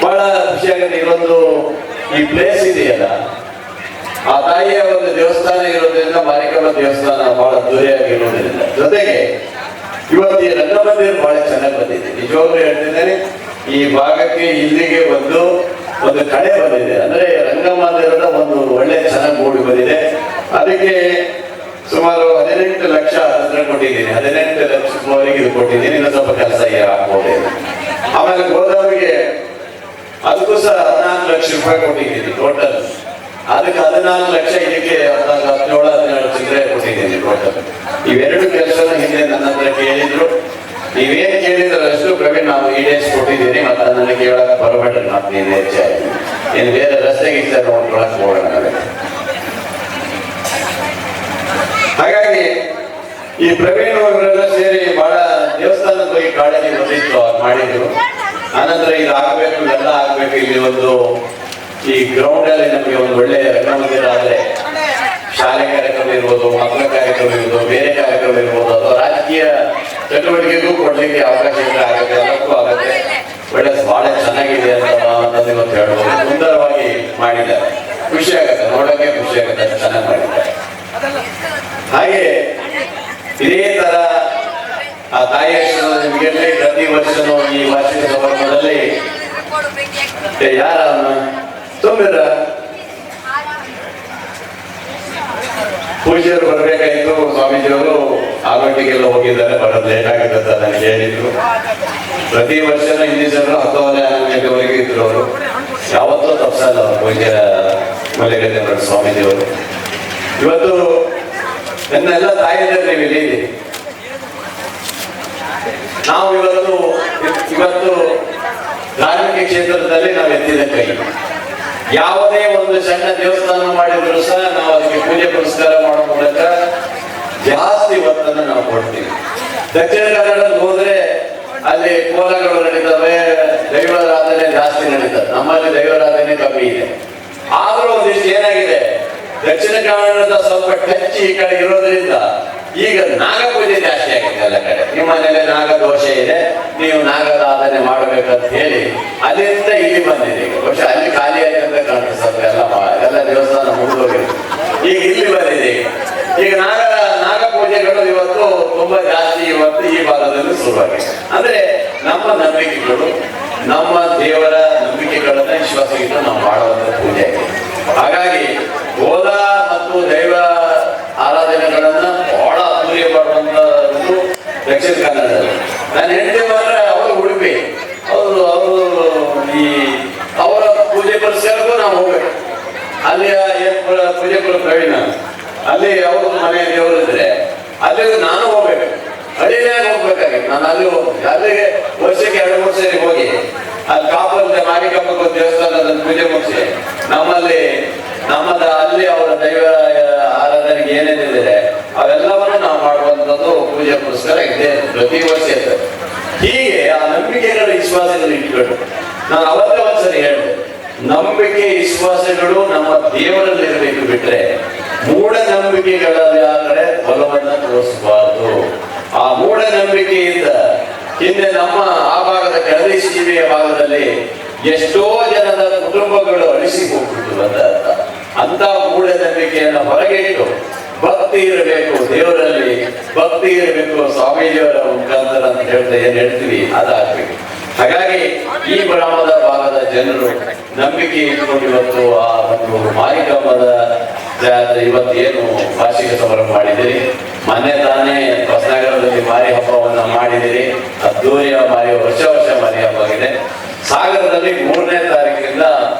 ಬಹಳ ಖುಷಿಯಾಗುತ್ತೆ. ಇವತ್ತು ಈ ಪ್ಲೇಸ್ ಇದೆಯಲ್ಲ, ಆ ತಾಯಿಯ ಒಂದು ದೇವಸ್ಥಾನ ಇರೋದ್ರಿಂದ ಮಾರಿಕಾಂಬ ದೇವಸ್ಥಾನ ಬಹಳ ದೂರಿಯಾಗಿರೋದ್ರಿಂದ, ಜೊತೆಗೆ ಇವತ್ತು ಈ ರಂಗಮಂದಿರ ಬಹಳ ಚೆನ್ನಾಗಿ ಬಂದಿದೆ. ನಿಜವಾಗ್ಲೂ ಹೇಳ್ತಿದ್ದೇನೆ, ಈ ಭಾಗಕ್ಕೆ ಇಲ್ಲಿಗೆ ಒಂದು ಕಡೆ ಬಂದಿದೆ. ಅಂದ್ರೆ ರಂಗಮಂದಿರದ ಒಂದು ಒಳ್ಳೆ ಚೆನ್ನಾಗಿ ಮೂಡಿ ಬಂದಿದೆ. ಅದಕ್ಕೆ ಸುಮಾರು 18 ಲಕ್ಷ ಹತ್ರ ಕೊಟ್ಟಿದ್ದೀನಿ. 18 ಲಕ್ಷದವರೆಗೆ ಇದು ಕೊಟ್ಟಿದ್ದೀನಿ. ಇನ್ನು ಸ್ವಲ್ಪ ಕೆಲಸ ಆಗ್ಬೋದು. ಆಮೇಲೆ ಗೋದಾವರಿಗೆ ಅದಕ್ಕೂ ಸಹ 14 ಲಕ್ಷ ರೂಪಾಯಿ ಕೊಟ್ಟಿದ್ದೀನಿ ಟೋಟಲ್. ಅದಕ್ಕೆ 14 ಲಕ್ಷ, ಇದಕ್ಕೆ 17 ಚಿಲ್ಲರೆ ಕೊಟ್ಟಿದ್ದೀನಿ ಟೋಟಲ್. ಇವೆರಡು ಕೆಲಸನ ಹಿಂದೆ ನನ್ನ ಹತ್ರ ಕೇಳಿದ್ರು. ನೀವೇನ್ ಕೇಳಿದ್ರೆ ಅಷ್ಟು ಪ್ರವೀಣ್ ನಾವು ಈಡೇರಿಸ್ಕೊಟ್ಟಿದ್ದೀನಿ. ಮತ್ತೆ ನನಗೆ ಕೇಳಕ್ ಬರಬೇಡ್ರಿ, ಮತ್ತೆ ನೀನು ಹೆಚ್ಚಾಗಿ ಇನ್ನು ಬೇರೆ ರಸ್ತೆಗೆ ಇಷ್ಟ ನೋಡ್ಕೊಳಕ್ ಹೋಗೋಣ. ಹಾಗಾಗಿ ಈ ಪ್ರವೀಣ್ ಅವರೆಲ್ಲ ಸೇರಿ ಬಹಳ ದೇವಸ್ಥಾನದ ಬಗ್ಗೆ ಕಾಳಜಿ ಬಂದಿತ್ತು, ಮಾಡಿದ್ರು. ಆನಂತರ ಇದು ಆಗ್ಬೇಕು, ಇವೆಲ್ಲ ಆಗ್ಬೇಕು. ಇಲ್ಲಿ ಒಂದು ಈ ಗ್ರೌಂಡ್ ಅಲ್ಲಿ ನಮಗೆ ಒಂದು ಒಳ್ಳೆ ರಂಗಮಂದಿರ ಆದ್ರೆ ಶಾಲೆ ಕಾರ್ಯಕ್ರಮ ಇರ್ಬೋದು, ಮಕ್ಕಳ ಕಾರ್ಯಕ್ರಮ ಇರ್ಬೋದು, ಬೇರೆ ಕಾರ್ಯಕ್ರಮ ಇರ್ಬೋದು, ಅಥವಾ ರಾಜಕೀಯ ಚಟುವಟಿಕೆಗೂ ಕೊಡ್ಲಿಕ್ಕೆ ಅವಕಾಶ ಆಗುತ್ತೆ, ಎಲ್ಲಕ್ಕೂ ಆಗುತ್ತೆ. ಒಳ್ಳೆ ಬಹಳ ಚೆನ್ನಾಗಿದೆ ಅಂತ ಇವತ್ತು ಹೇಳ್ಬೋದು. ಸುಂದರವಾಗಿ ಮಾಡಿದ್ದಾರೆ, ಖುಷಿ ಆಗುತ್ತೆ, ನೋಡೋಕೆ ಖುಷಿ ಆಗುತ್ತೆ, ಚೆನ್ನಾಗಿ ಮಾಡಿದ್ದಾರೆ. ಹಾಗೆ ಇದೇ ತರ ಆ ತಾಯಿ ನಿಮಗೆ ಪ್ರತಿ ವರ್ಷನೂ ಈ ವಾರ್ಷಿಕ ಸಮಾರಂಭದಲ್ಲಿ ಯಾರ ತುಂಬಿರ ಪೂಜ್ಯರು ಬರ್ಬೇಕಾಯ್ತು. ಸ್ವಾಮೀಜಿಯವರು ಆರೋಗ್ಯಕ್ಕೆಲ್ಲ ಹೋಗಿದ್ದಾರೆ, ಬರೋದು ಲೇಟ್ ಆಗಿದೆ ಅಂತ ನನಗೆ ಹೇಳಿದ್ರು. ಪ್ರತಿ ವರ್ಷನೂ ಹಿಂದಿನ ಸಲ 10:30 ಇದ್ರು ಅವರು. ಯಾವತ್ತೂ ತಪ್ಸಲ್ಲ ಅವರು ಪೂಜ್ಯ ಮಲ್ಲಿಕಾರ್ಜುನ ಸ್ವಾಮೀಜಿಯವರು. ಇವತ್ತು ನನ್ನೆಲ್ಲ ತಾಯಿಯಂದ್ರೆ ನೀವು ಇಲ್ಲಿ ನಾವು ಇವತ್ತು ಧಾರ್ಮಿಕ ಕ್ಷೇತ್ರದಲ್ಲಿ ನಾವು ಎತ್ತಿದ ಕೈ. ಯಾವುದೇ ಒಂದು ಸಣ್ಣ ದೇವಸ್ಥಾನ ಮಾಡಿದ್ರು ಸಹ ನಾವು ಅದಕ್ಕೆ ಪೂಜೆ ಪುರಸ್ಕಾರ ಮಾಡೋ ಮೂಲಕ ಜಾಸ್ತಿ ಒತ್ತನ್ನು ನಾವು ಕೊಡ್ತೀವಿ. ದಕ್ಷಿಣ ಕನ್ನಡಕ್ಕೆ ಹೋದ್ರೆ ಅಲ್ಲಿ ಕೋಲಗಳು ನಡೀತವೆ, ದೈವಾರಾಧನೆ ಜಾಸ್ತಿ ನಡೀತದೆ. ನಮ್ಮಲ್ಲಿ ದೈವಾರಾಧನೆ ಕಮ್ಮಿ ಇದೆ. ಆದ್ರೂ ಒಂದಿಷ್ಟು ಏನಾಗಿದೆ, ದಕ್ಷಿಣ ಕನ್ನಡದ ಸ್ವಲ್ಪ ಟಚ್ ಈ ಕಡೆ ಇರೋದ್ರಿಂದ ಈಗ ನಾಗ ಪೂಜೆ ಜಾಸ್ತಿ ಆಗಿದೆ ಎಲ್ಲ ಕಡೆ. ನಿಮ್ಮ ಮನೇಲಿ ನಾಗ ದೋಷ ಇದೆ, ನೀವು ನಾಗಾರಾಧನೆ ಮಾಡಬೇಕಂತ ಹೇಳಿ ಅಲ್ಲಿಂದ ಇಲ್ಲಿ ಬಂದಿದೆ. ಬಹುಶಃ ಅಲ್ಲಿ ಖಾಲಿ ಆಗಿದೆ ಅಂತ ಕಾಣಿಸ್ತದೆ, ಎಲ್ಲ ದೇವಸ್ಥಾನ ಮುಗಿದೋಗಿದೆ. ಈಗ ಇಲ್ಲಿ ಬಂದಿದೆ. ಈಗ ನಾಗ ಪೂಜೆಗಳು ಇವತ್ತು ತುಂಬಾ ಜಾಸ್ತಿ ಇವತ್ತು ಈ ಭಾಗದಲ್ಲಿ ಶುರುವಾಗಿದೆ. ಅಂದ್ರೆ ನಮ್ಮ ನಂಬಿಕೆಗಳು, ನಮ್ಮ ದೇವರ ನಂಬಿಕೆಗಳನ್ನ ವಿಶ್ವಾಸದಿಂದ ನಾವು ಮಾಡುವಂತ ಪೂಜೆ ಆಗಿದೆ. ಹಾಗಾಗಿ ಗೋಲ ಮತ್ತು ದೈವ ಆರಾಧನೆಗಳನ್ನ ಬಹಳ ಅದ್ದೂರಿ ಮಾಡುವಂತದ್ದು ದಕ್ಷಿಣ ಕನ್ನಡದಲ್ಲಿ. ನಾನು ಹೆಂಡತಿ ಮಾತ್ರ ಅವರು ಉಡುಪಿ, ಅವರು ಅವರ ಪೂಜೆ ಪುರಸ್ಕಾರಕ್ಕೂ ನಾವು ಹೋಗ್ಬೇಕು. ಅಲ್ಲಿ ಪೂಜೆ ಪುರ ಪ್ರವೀಣ ಅಲ್ಲಿ ಅವ್ರ ಮನೆ ದೇವರು ಇದ್ರೆ ಅಲ್ಲಿ ನಾನು ಹೋಗ್ಬೇಕು, ಹಳ್ಳಿನಾಗ ಹೋಗ್ಬೇಕಾಗಿತ್ತು. ನಾನು ಅಲ್ಲಿ ಅಲ್ಲಿಗೆ ವರ್ಷಕ್ಕೆ 2-3 ಸರಿ ಹೋಗಿ ಅಲ್ಲಿ ಕಾಪಲ್ ಮಾರಿಕಾಂಬ ದೇವಸ್ಥಾನದ ಪೂಜೆ ಮುಗಿಸಿ ಅಲ್ಲಿ ಅವರ ದೈವ ಆರಾಧನೆಗೆ ಏನೇನಿದೆ ಅವೆಲ್ಲವನ್ನು ನಾವು ಮಾಡುವಂಥದ್ದು ಪೂಜೆ ಪುರಸ್ಕಾರ ಇದೆ ಪ್ರತಿ ವರ್ಷ ಇರ್ತದೆ. ಹೀಗೆ ಆ ನಂಬಿಕೆಗಳ ವಿಶ್ವಾಸಗಳು ಇಟ್ಕೊಂಡು ನಾನು ಅವತ್ತೇ ಒಂದ್ಸರಿ ಹೇಳಿದೆ, ನಂಬಿಕೆ ವಿಶ್ವಾಸಗಳು ನಮ್ಮ ದೇವರಲ್ಲಿ ಇರಬೇಕು, ಬಿಟ್ರೆ ಮೂಢನಂಬಿಕೆಗಳಲ್ಲಿ ಆದರೆ ಬಲವನ್ನ ತೋರಿಸಬಾರದು. ಆ ಮೂಢನಂಬಿಕೆಯಿಂದ ಹಿಂದೆ ನಮ್ಮ ಆ ಭಾಗದ ಕೆಳದಿ ಸೀಮೆಯ ಭಾಗದಲ್ಲಿ ಎಷ್ಟೋ ಜನದ ಕುಟುಂಬಗಳು ಅಳಿಸಿ ಹೋಗ್ಬಿಟ್ಟು ಅಂತ ಮೂಢನಂಬಿಕೆಯನ್ನು ಹೊರಗಿಟ್ಟು ಭಕ್ತಿ ಇರಬೇಕು ದೇವರಲ್ಲಿ, ಭಕ್ತಿ ಇರಬೇಕು ಸ್ವಾಮೀಜಿಯವರ ಮುಖಾಂತರ ಅಂತ ಏನ್ ಹೇಳ್ತೀವಿ ಅದಾಗ್ಬೇಕು. ಹಾಗಾಗಿ ಈ ಗ್ರಾಮದ ಭಾಗದ ಜನರು ನಂಬಿಕೆ ಇಟ್ಕೊಂಡು ಇವತ್ತು ಆ ಒಂದು ಮಾರಿಕಾಂಬದ ಜಾತ್ರೆ ಇವತ್ತು ಏನು ವಾರ್ಷಿಕ ಸಮಾರಂಭ ಮಾಡಿದಿರಿ. ಮೊನ್ನೆ ತಾನೇ ಹೊಸನಗರದಲ್ಲಿ ಮಾರಿ ಹಬ್ಬವನ್ನ ಮಾಡಿದಿರಿ. ಅದ್ದೂರಿಯ ಮಾರಿ ವರ್ಷ ಮಾರಿ ಹಬ್ಬ ಆಗಿದೆ. ಸಾಗರದಲ್ಲಿ 3ನೇ ತಾರೀಕಿನಿಂದ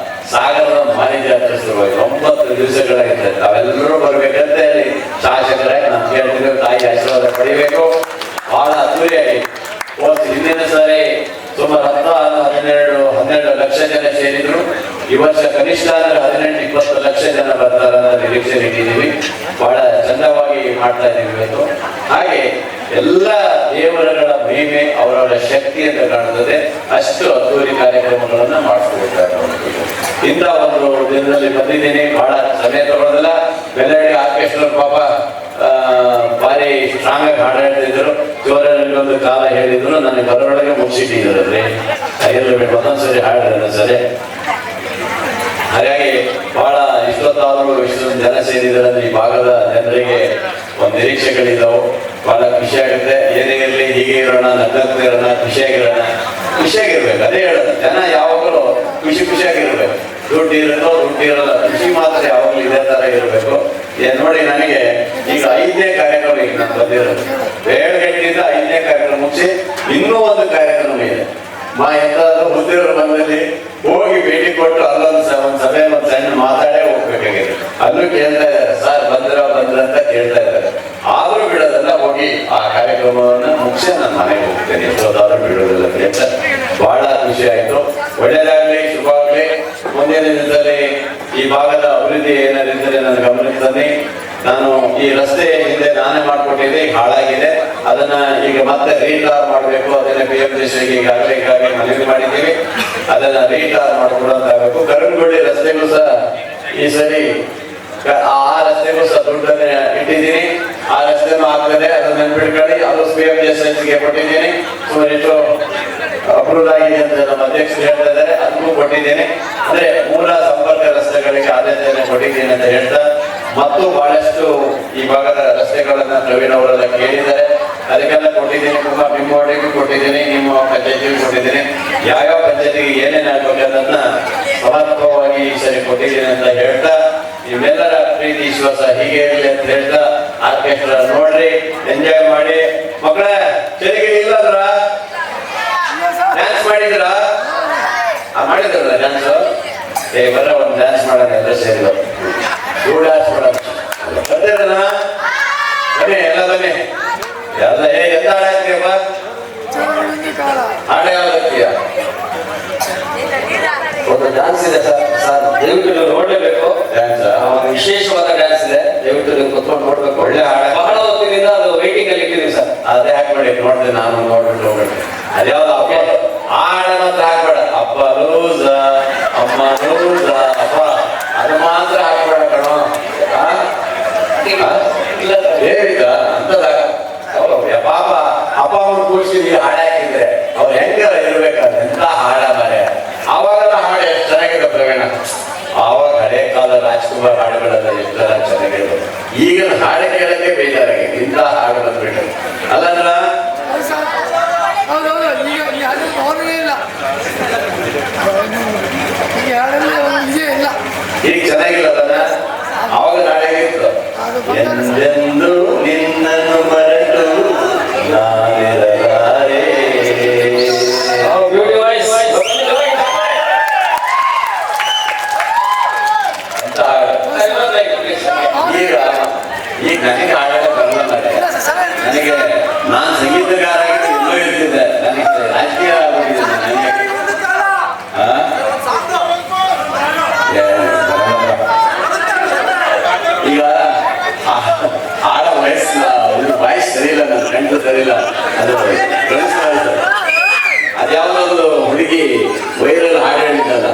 ಸಾಗರದ ಮಾರಿ ಜಾತ್ರೆ ಶುರುವಾಗಿದೆ. 9 ದಿವಸಗಳಾಗಿದೆ. ತಾವೆಲ್ಲರೂ ಬರ್ಬೇಕಂತ ಹೇಳಿ ಶಾಸಕರೇ ನಾನು ಕೇಳ್ತೀವಿ, ತಾಯಿ ಆಶೀರ್ವಾದ ಪಡಿಬೇಕು. ಬಹಳ ಅದ್ದೂರಿಯಾಗಿ ಹಿಂದಿನ ಸಾರಿ ಸುಮಾರು 12 ಲಕ್ಷ ಜನ ಸೇರಿದ್ರು. ಈ ವರ್ಷ ಕನಿಷ್ಠ ಅಂದ್ರೆ 18-20 ಲಕ್ಷ ಜನ ಬರ್ತಾರ ನಿರೀಕ್ಷೆ ಇಟ್ಟಿದ್ದೀವಿ. ಬಹಳ ಚಂದವಾಗಿ ಮಾಡ್ತಾ ಇದ್ದೀವಿ ಇವತ್ತು. ಹಾಗೆ ಎಲ್ಲ ದೇವರುಗಳ ಮಹಿಮೆ ಅವರವರ ಶಕ್ತಿ ಅಂತ ಕಾಣುತ್ತದೆ. ಅಷ್ಟು ಅದ್ದೂರಿ ಕಾರ್ಯಕ್ರಮಗಳನ್ನ ಮಾಡಿಸ್ಕೊಳ್ತಾರೆ. ಇಂಥ ಒಂದು ದಿನದಲ್ಲಿ ಬಂದಿದ್ದೀನಿ. ಬಹಳ ಸಮಯ ತಗೊಳ್ಳೋದಿಲ್ಲ. ಮೆಲಡಿ ಆರ್ಕೆಸ್ಟ್ರಾ ಪಾಪ ಭಾರಿ ಸ್ಟ್ರಾಂಗ್ ಆಗಿ ಹಾಡು ಹೇಳ್ತಿದ್ರು. ಜೋರಲ್ಲಿ ಒಂದು ಕಾಲ ಹೇಳಿದ್ರು, ನನಗೆ ಬರೋಳಗೆ ಮುಗಿಸಿಟ್ಟಿದ್ರಲ್ಲಿ ಇರಬೇಕು. ಒಂದೊಂದ್ಸರಿ ಹಾಡಿದ್ರೆ ಸರಿ. ಹಾಗಾಗಿ ಬಹಳ ಇಷ್ಟೊತ್ತಾದರೂ ಇಷ್ಟೊಂದು ಜನ ಸೇರಿದ್ರೆ ಈ ಭಾಗದ ಜನರಿಗೆ ಒಂದು ನಿರೀಕ್ಷೆಗಳಿದ್ದಾವೆ. ಬಹಳ ಖುಷಿ ಆಗುತ್ತೆ. ಏನೇ ಇರಲಿ ಹೀಗೆ ಇರೋಣ, ನಗ್ನಗ್ತಾ ಇರೋಣ, ಖುಷಿಯಾಗಿರ್ಬೇಕು. ಅದೇ ಹೇಳೋದು, ಜನ ಯಾವಾಗಲೂ ಖುಷಿಯಾಗಿರ್ಬೇಕು. ದುಡ್ಡು ಇರುತ್ತೋ ದುಡ್ಡು ಇರಲ್ಲ, ಖುಷಿ ಮಾತ್ರ ಯಾವಾಗಲೂ ಇದೇ ತರ ಇರಬೇಕು. ನೋಡಿ, ನನಗೆ ಈಗ 5ನೇ ಕಾರ್ಯಕ್ರಮ ಈಗ ನಾನು ಬಂದಿರೋದು. 7 ಗಂಟೆಯಿಂದ 5ನೇ ಕಾರ್ಯಕ್ರಮ ಮುಗಿಸಿ ಇನ್ನೂ ಒಂದು ಕಾರ್ಯಕ್ರಮ ಇದೆ. ಎಂತಾದ್ರೂ ಹುದ್ದೆಯವರು ಬಂದಲ್ಲಿ ಹೋಗಿ ಭೇಟಿ ಕೊಟ್ಟು ಅಲ್ಲೊಂದು ಸಭೆ ಒಂದು ಸಣ್ಣ ಮಾತಾಡೇ ಹೋಗ್ಬೇಕಾಗಿದೆ. ಅಲ್ಲೂ ಕೇಳ್ತಾ ಇದ್ದಾರೆ, ಸರ್ ಬಂದ್ರ ಅಂತ ಕೇಳ್ತಾ ಇದ್ದಾರೆ. ಆದ್ರೂ ಬಿಡೋದಲ್ಲ, ಹೋಗಿ ಆ ಕಾರ್ಯಕ್ರಮವನ್ನ ಮುಗಿಸಿ ನಾನು ಮನೆಗೆ ಹೋಗ್ತೇನೆ. ಎಷ್ಟೊತ್ತಾದ್ರೂ ಬಿಡೋದಿಲ್ಲ ಅಂತ ಬಹಳ ಖುಷಿ ಆಯ್ತು. ಒಳ್ಳೇದಾಗ್ಲಿ, ಶುಭವಾಗ್ಲಿ. ಮುಂದಿನ ದಿನದಲ್ಲಿ ಈ ಭಾಗದ ಅಭಿವೃದ್ಧಿ ಏನಾರಿದ್ದರೆ ನನ್ನ ಗಮನಕ್ಕೆ ತಂದು, ನಾನು ಈ ರಸ್ತೆ ಹಿಂದೆ ನಾನೇ ಮಾಡ್ಕೊಟ್ಟಿದ್ದೆ, ಈಗ ಹಾಳಾಗಿದೆ. ಅದನ್ನ ಈಗ ಮತ್ತೆ ರೀಟಾರ್ ಮಾಡಬೇಕು. ಅದನ್ನ PMDCಗೆ ಈಗಾಗಲೇ ಮನವಿ ಮಾಡಿದ್ದೀವಿ. ಅದನ್ನ ರೀಟಾರ್ ಮಾಡ್ಕೊಡೋದಾಗಬೇಕು. ಕರಂಗೊಳ್ಳಿ ರಸ್ತೆಗೂ ಸಹ ಈ ಸರಿ ಆ ರಸ್ತೆಗೂ ಸಹ ದುಡ್ಡನ್ನ ಇಟ್ಟಿದ್ದೀನಿ. ಆ ರಸ್ತೆನೂ ಆಗ್ತದೆ, ಅದನ್ನ ನೆನ್ಪಿಟ್ಕೊಳ್ಳಿ. ಅದು PMDCಗೆ ಕೊಟ್ಟಿದ್ದೀನಿ. ಸುಮಾರು ಎಷ್ಟು ಅಪ್ರೂವ್ ಆಗಿದೆ ಅಂತ ನಮ್ಮ ಅಧ್ಯಕ್ಷರು ಹೇಳ್ತಾ ಇದ್ದಾರೆ. ಅದಕ್ಕೂ ಕೊಟ್ಟಿದ್ದೇನೆ. ಅಂದ್ರೆ ಮೂಲ ಸಂಪರ್ಕ ರಸ್ತೆಗಳಿಗೆ ಆದ್ಯತೆಯನ್ನು ಕೊಟ್ಟಿದ್ದೀನಿ ಅಂತ ಹೇಳ್ತಾ, ಮತ್ತು ಬಹಳಷ್ಟು ಈ ಭಾಗದ ರಸ್ತೆಗಳನ್ನ ಪ್ರವೀಣ್ ಅವರೆಲ್ಲ ಕೇಳಿದ್ದಾರೆ. ಅದಕ್ಕೆಲ್ಲ ಕೊಟ್ಟಿದ್ದೀನಿ. ತುಂಬಾ ನಿಮ್ಮ ವಾರ್ಡಿಗೂ ಕೊಟ್ಟಿದ್ದೀನಿ, ನಿಮ್ಮ ಪಂಚಾಯತಿಗೂ ಕೊಟ್ಟಿದ್ದೀನಿ. ಯಾವ್ಯಾವ ಪಂಚಾಯತಿಗೆ ಏನೇನು ಆಗ್ಬೇಕು ಅನ್ನೋದನ್ನ ಸಮರ್ಪಕವಾಗಿ ಈ ಸರಿ ಕೊಟ್ಟಿದ್ದೀನಿ ಅಂತ ಹೇಳ್ತಾ, ನಿಮ್ಮೆಲ್ಲರ ಪ್ರೀತಿ ವಿಶ್ವಾಸ ಹೀಗೆ ಇರಲಿ ಅಂತ ಹೇಳ್ತಾ, ಆರ್ಕೆಸ್ಟ್ರಾ ನೋಡ್ರಿ, ಎಂಜಾಯ್ ಮಾಡಿ. ಮಕ್ಕಳ ಚೆರಿಗೆ ಇಲ್ಲದ್ರ ಡ್ಯಾನ್ಸ್ ಮಾಡಿದ್ರ ಮಾಡಿದ್ರಲ್ಲ ಡ್ಯಾನ್ಸ್? ಬರ ಒಂದು ಡ್ಯಾನ್ಸ್ ಮಾಡೋಣ ಎಲ್ಲ ಸೇರಿ. ಡ್ಯಾನ್ಸ್ ಮಾಡೋಣ ಬರ್ತೀರಲ್ಲ? ಬನ್ನಿ ಎಲ್ಲ ಬನ್ನಿ. ಎಲ್ಲ ಎಂತ ಹಾಡ ಹಾಕ್ತೀಯಪ್ಪ? ಹಾಡ ಯಾವ್ದು ಹಾಕ್ತೀಯ? ಒಂದು ಡ್ಯಾನ್ಸ್ ಇದೆ ಸರ್, ದಯವಿಟ್ಟು ನೀವು ನೋಡ್ಲೇಬೇಕು. ಡ್ಯಾನ್ಸ್ ವಿಶೇಷವಾದ ಡ್ಯಾನ್ಸ್ ಇದೆ, ದಯವಿಟ್ಟು ನೀವು ಕುತ್ಕೊಂಡು ನೋಡ್ಬೇಕು. ಒಳ್ಳೆ ಹಾಡ. ಬಹಳ ಹೊತ್ತಿನಿಂದ ಅದು ವೈಟಿಂಗ್ ಅಲ್ಲಿ ಇಟ್ಟಿದ್ದೀವಿ ಸರ್. ಅದೇ ಹಾಕ್ಬೇಡಿ, ನೋಡ್ತೀನಿ ನಾನು, ನೋಡ್ಬಿಟ್ಟು ಹೋಗ್ಬೇಡಿ. ಅದ್ಯಾವ್ದು ಅಪ್ಪ ಹಾಡ ಮಾತ್ರ ಹಾಕ್ಬೇಡ. ಅಪ್ಪ ಲೂಸ, ಅಮ್ಮ ಲೂಸ, ಅಪ್ಪ ಅದು ಮಾತ್ರ ಹಾಕ್ಬೇಡ ಕಣೋ. ಹೇಳಿದ ಅಂತದ ಪಾಪ ಅಪ್ಪ ಅಮ್ಮ ಕೂರಿಸಿ ಹಾಡ ಹಾಕಿದ್ರೆ ಅವ್ರು ಹೆಂಗಾರ ಇರ್ಬೇಕಾದ್ರೆ ಎಂತ ಹಾಡ ಬಾರೆ. ಆವಾಗೆಲ್ಲ ಹಾಡು ಎಷ್ಟು ಚೆನ್ನಾಗಿದೆ ಪ್ರವೀಣ. ಆವಾಗ ಹಳೆ ಕಾಲ ರಾಜ್ಕುಮಾರ್ ಹಾಡುಗಳೆಲ್ಲ ಎಷ್ಟೆಲ್ಲ ಚೆನ್ನಾಗಿದೆ. ಈಗಿನ ಹಾಡು ಕೇಳಕ್ಕೆ ಬೇಜಾರಾಗಿದೆ. ಇಂಥ ಹಾಡು ಬಂದ್ಬಿಟ್ಟು ಅಲ್ಲಂದ್ರ ಈಗ ಚೆನ್ನಾಗಿಲ್ಲ ಅದನ್ನ. ಅವಾಗ ಹಾಡಾಗಿತ್ತು, ಎಂದೆಂದು ನಿನ್ನನ್ನು ಮರೆತು ನಾನಿರಲಾರೆ ಅಂತ ಹಾಡು. ಈಗ ನನಗೆ ಹಾಡಕ್ಕೆ ಬರಲ್ಲ. ನನಗೆ ನಾನು ಸಂಗೀತಗಾರ ಎಲ್ಲೋ ಇರ್ತಿದ್ದೆ. ನನಗೆ ರಾಜಕೀಯ ಆಗ್ಬಿಟ್ಟಿದೆ. ಈಗ ಹಾಡ ವಾಯ್ಸ್ ಸರಿಯಿಲ್ಲ, ನನ್ನ ಗಂಟು ಸರಿಯಿಲ್ಲ. ಅದು ಅದ್ಯಾವುದೋ ಒಂದು ಹುಡುಗಿ ವೈರಲ್ ಹಾಡು ಹೇಳಿದ್ದಲ್ಲ,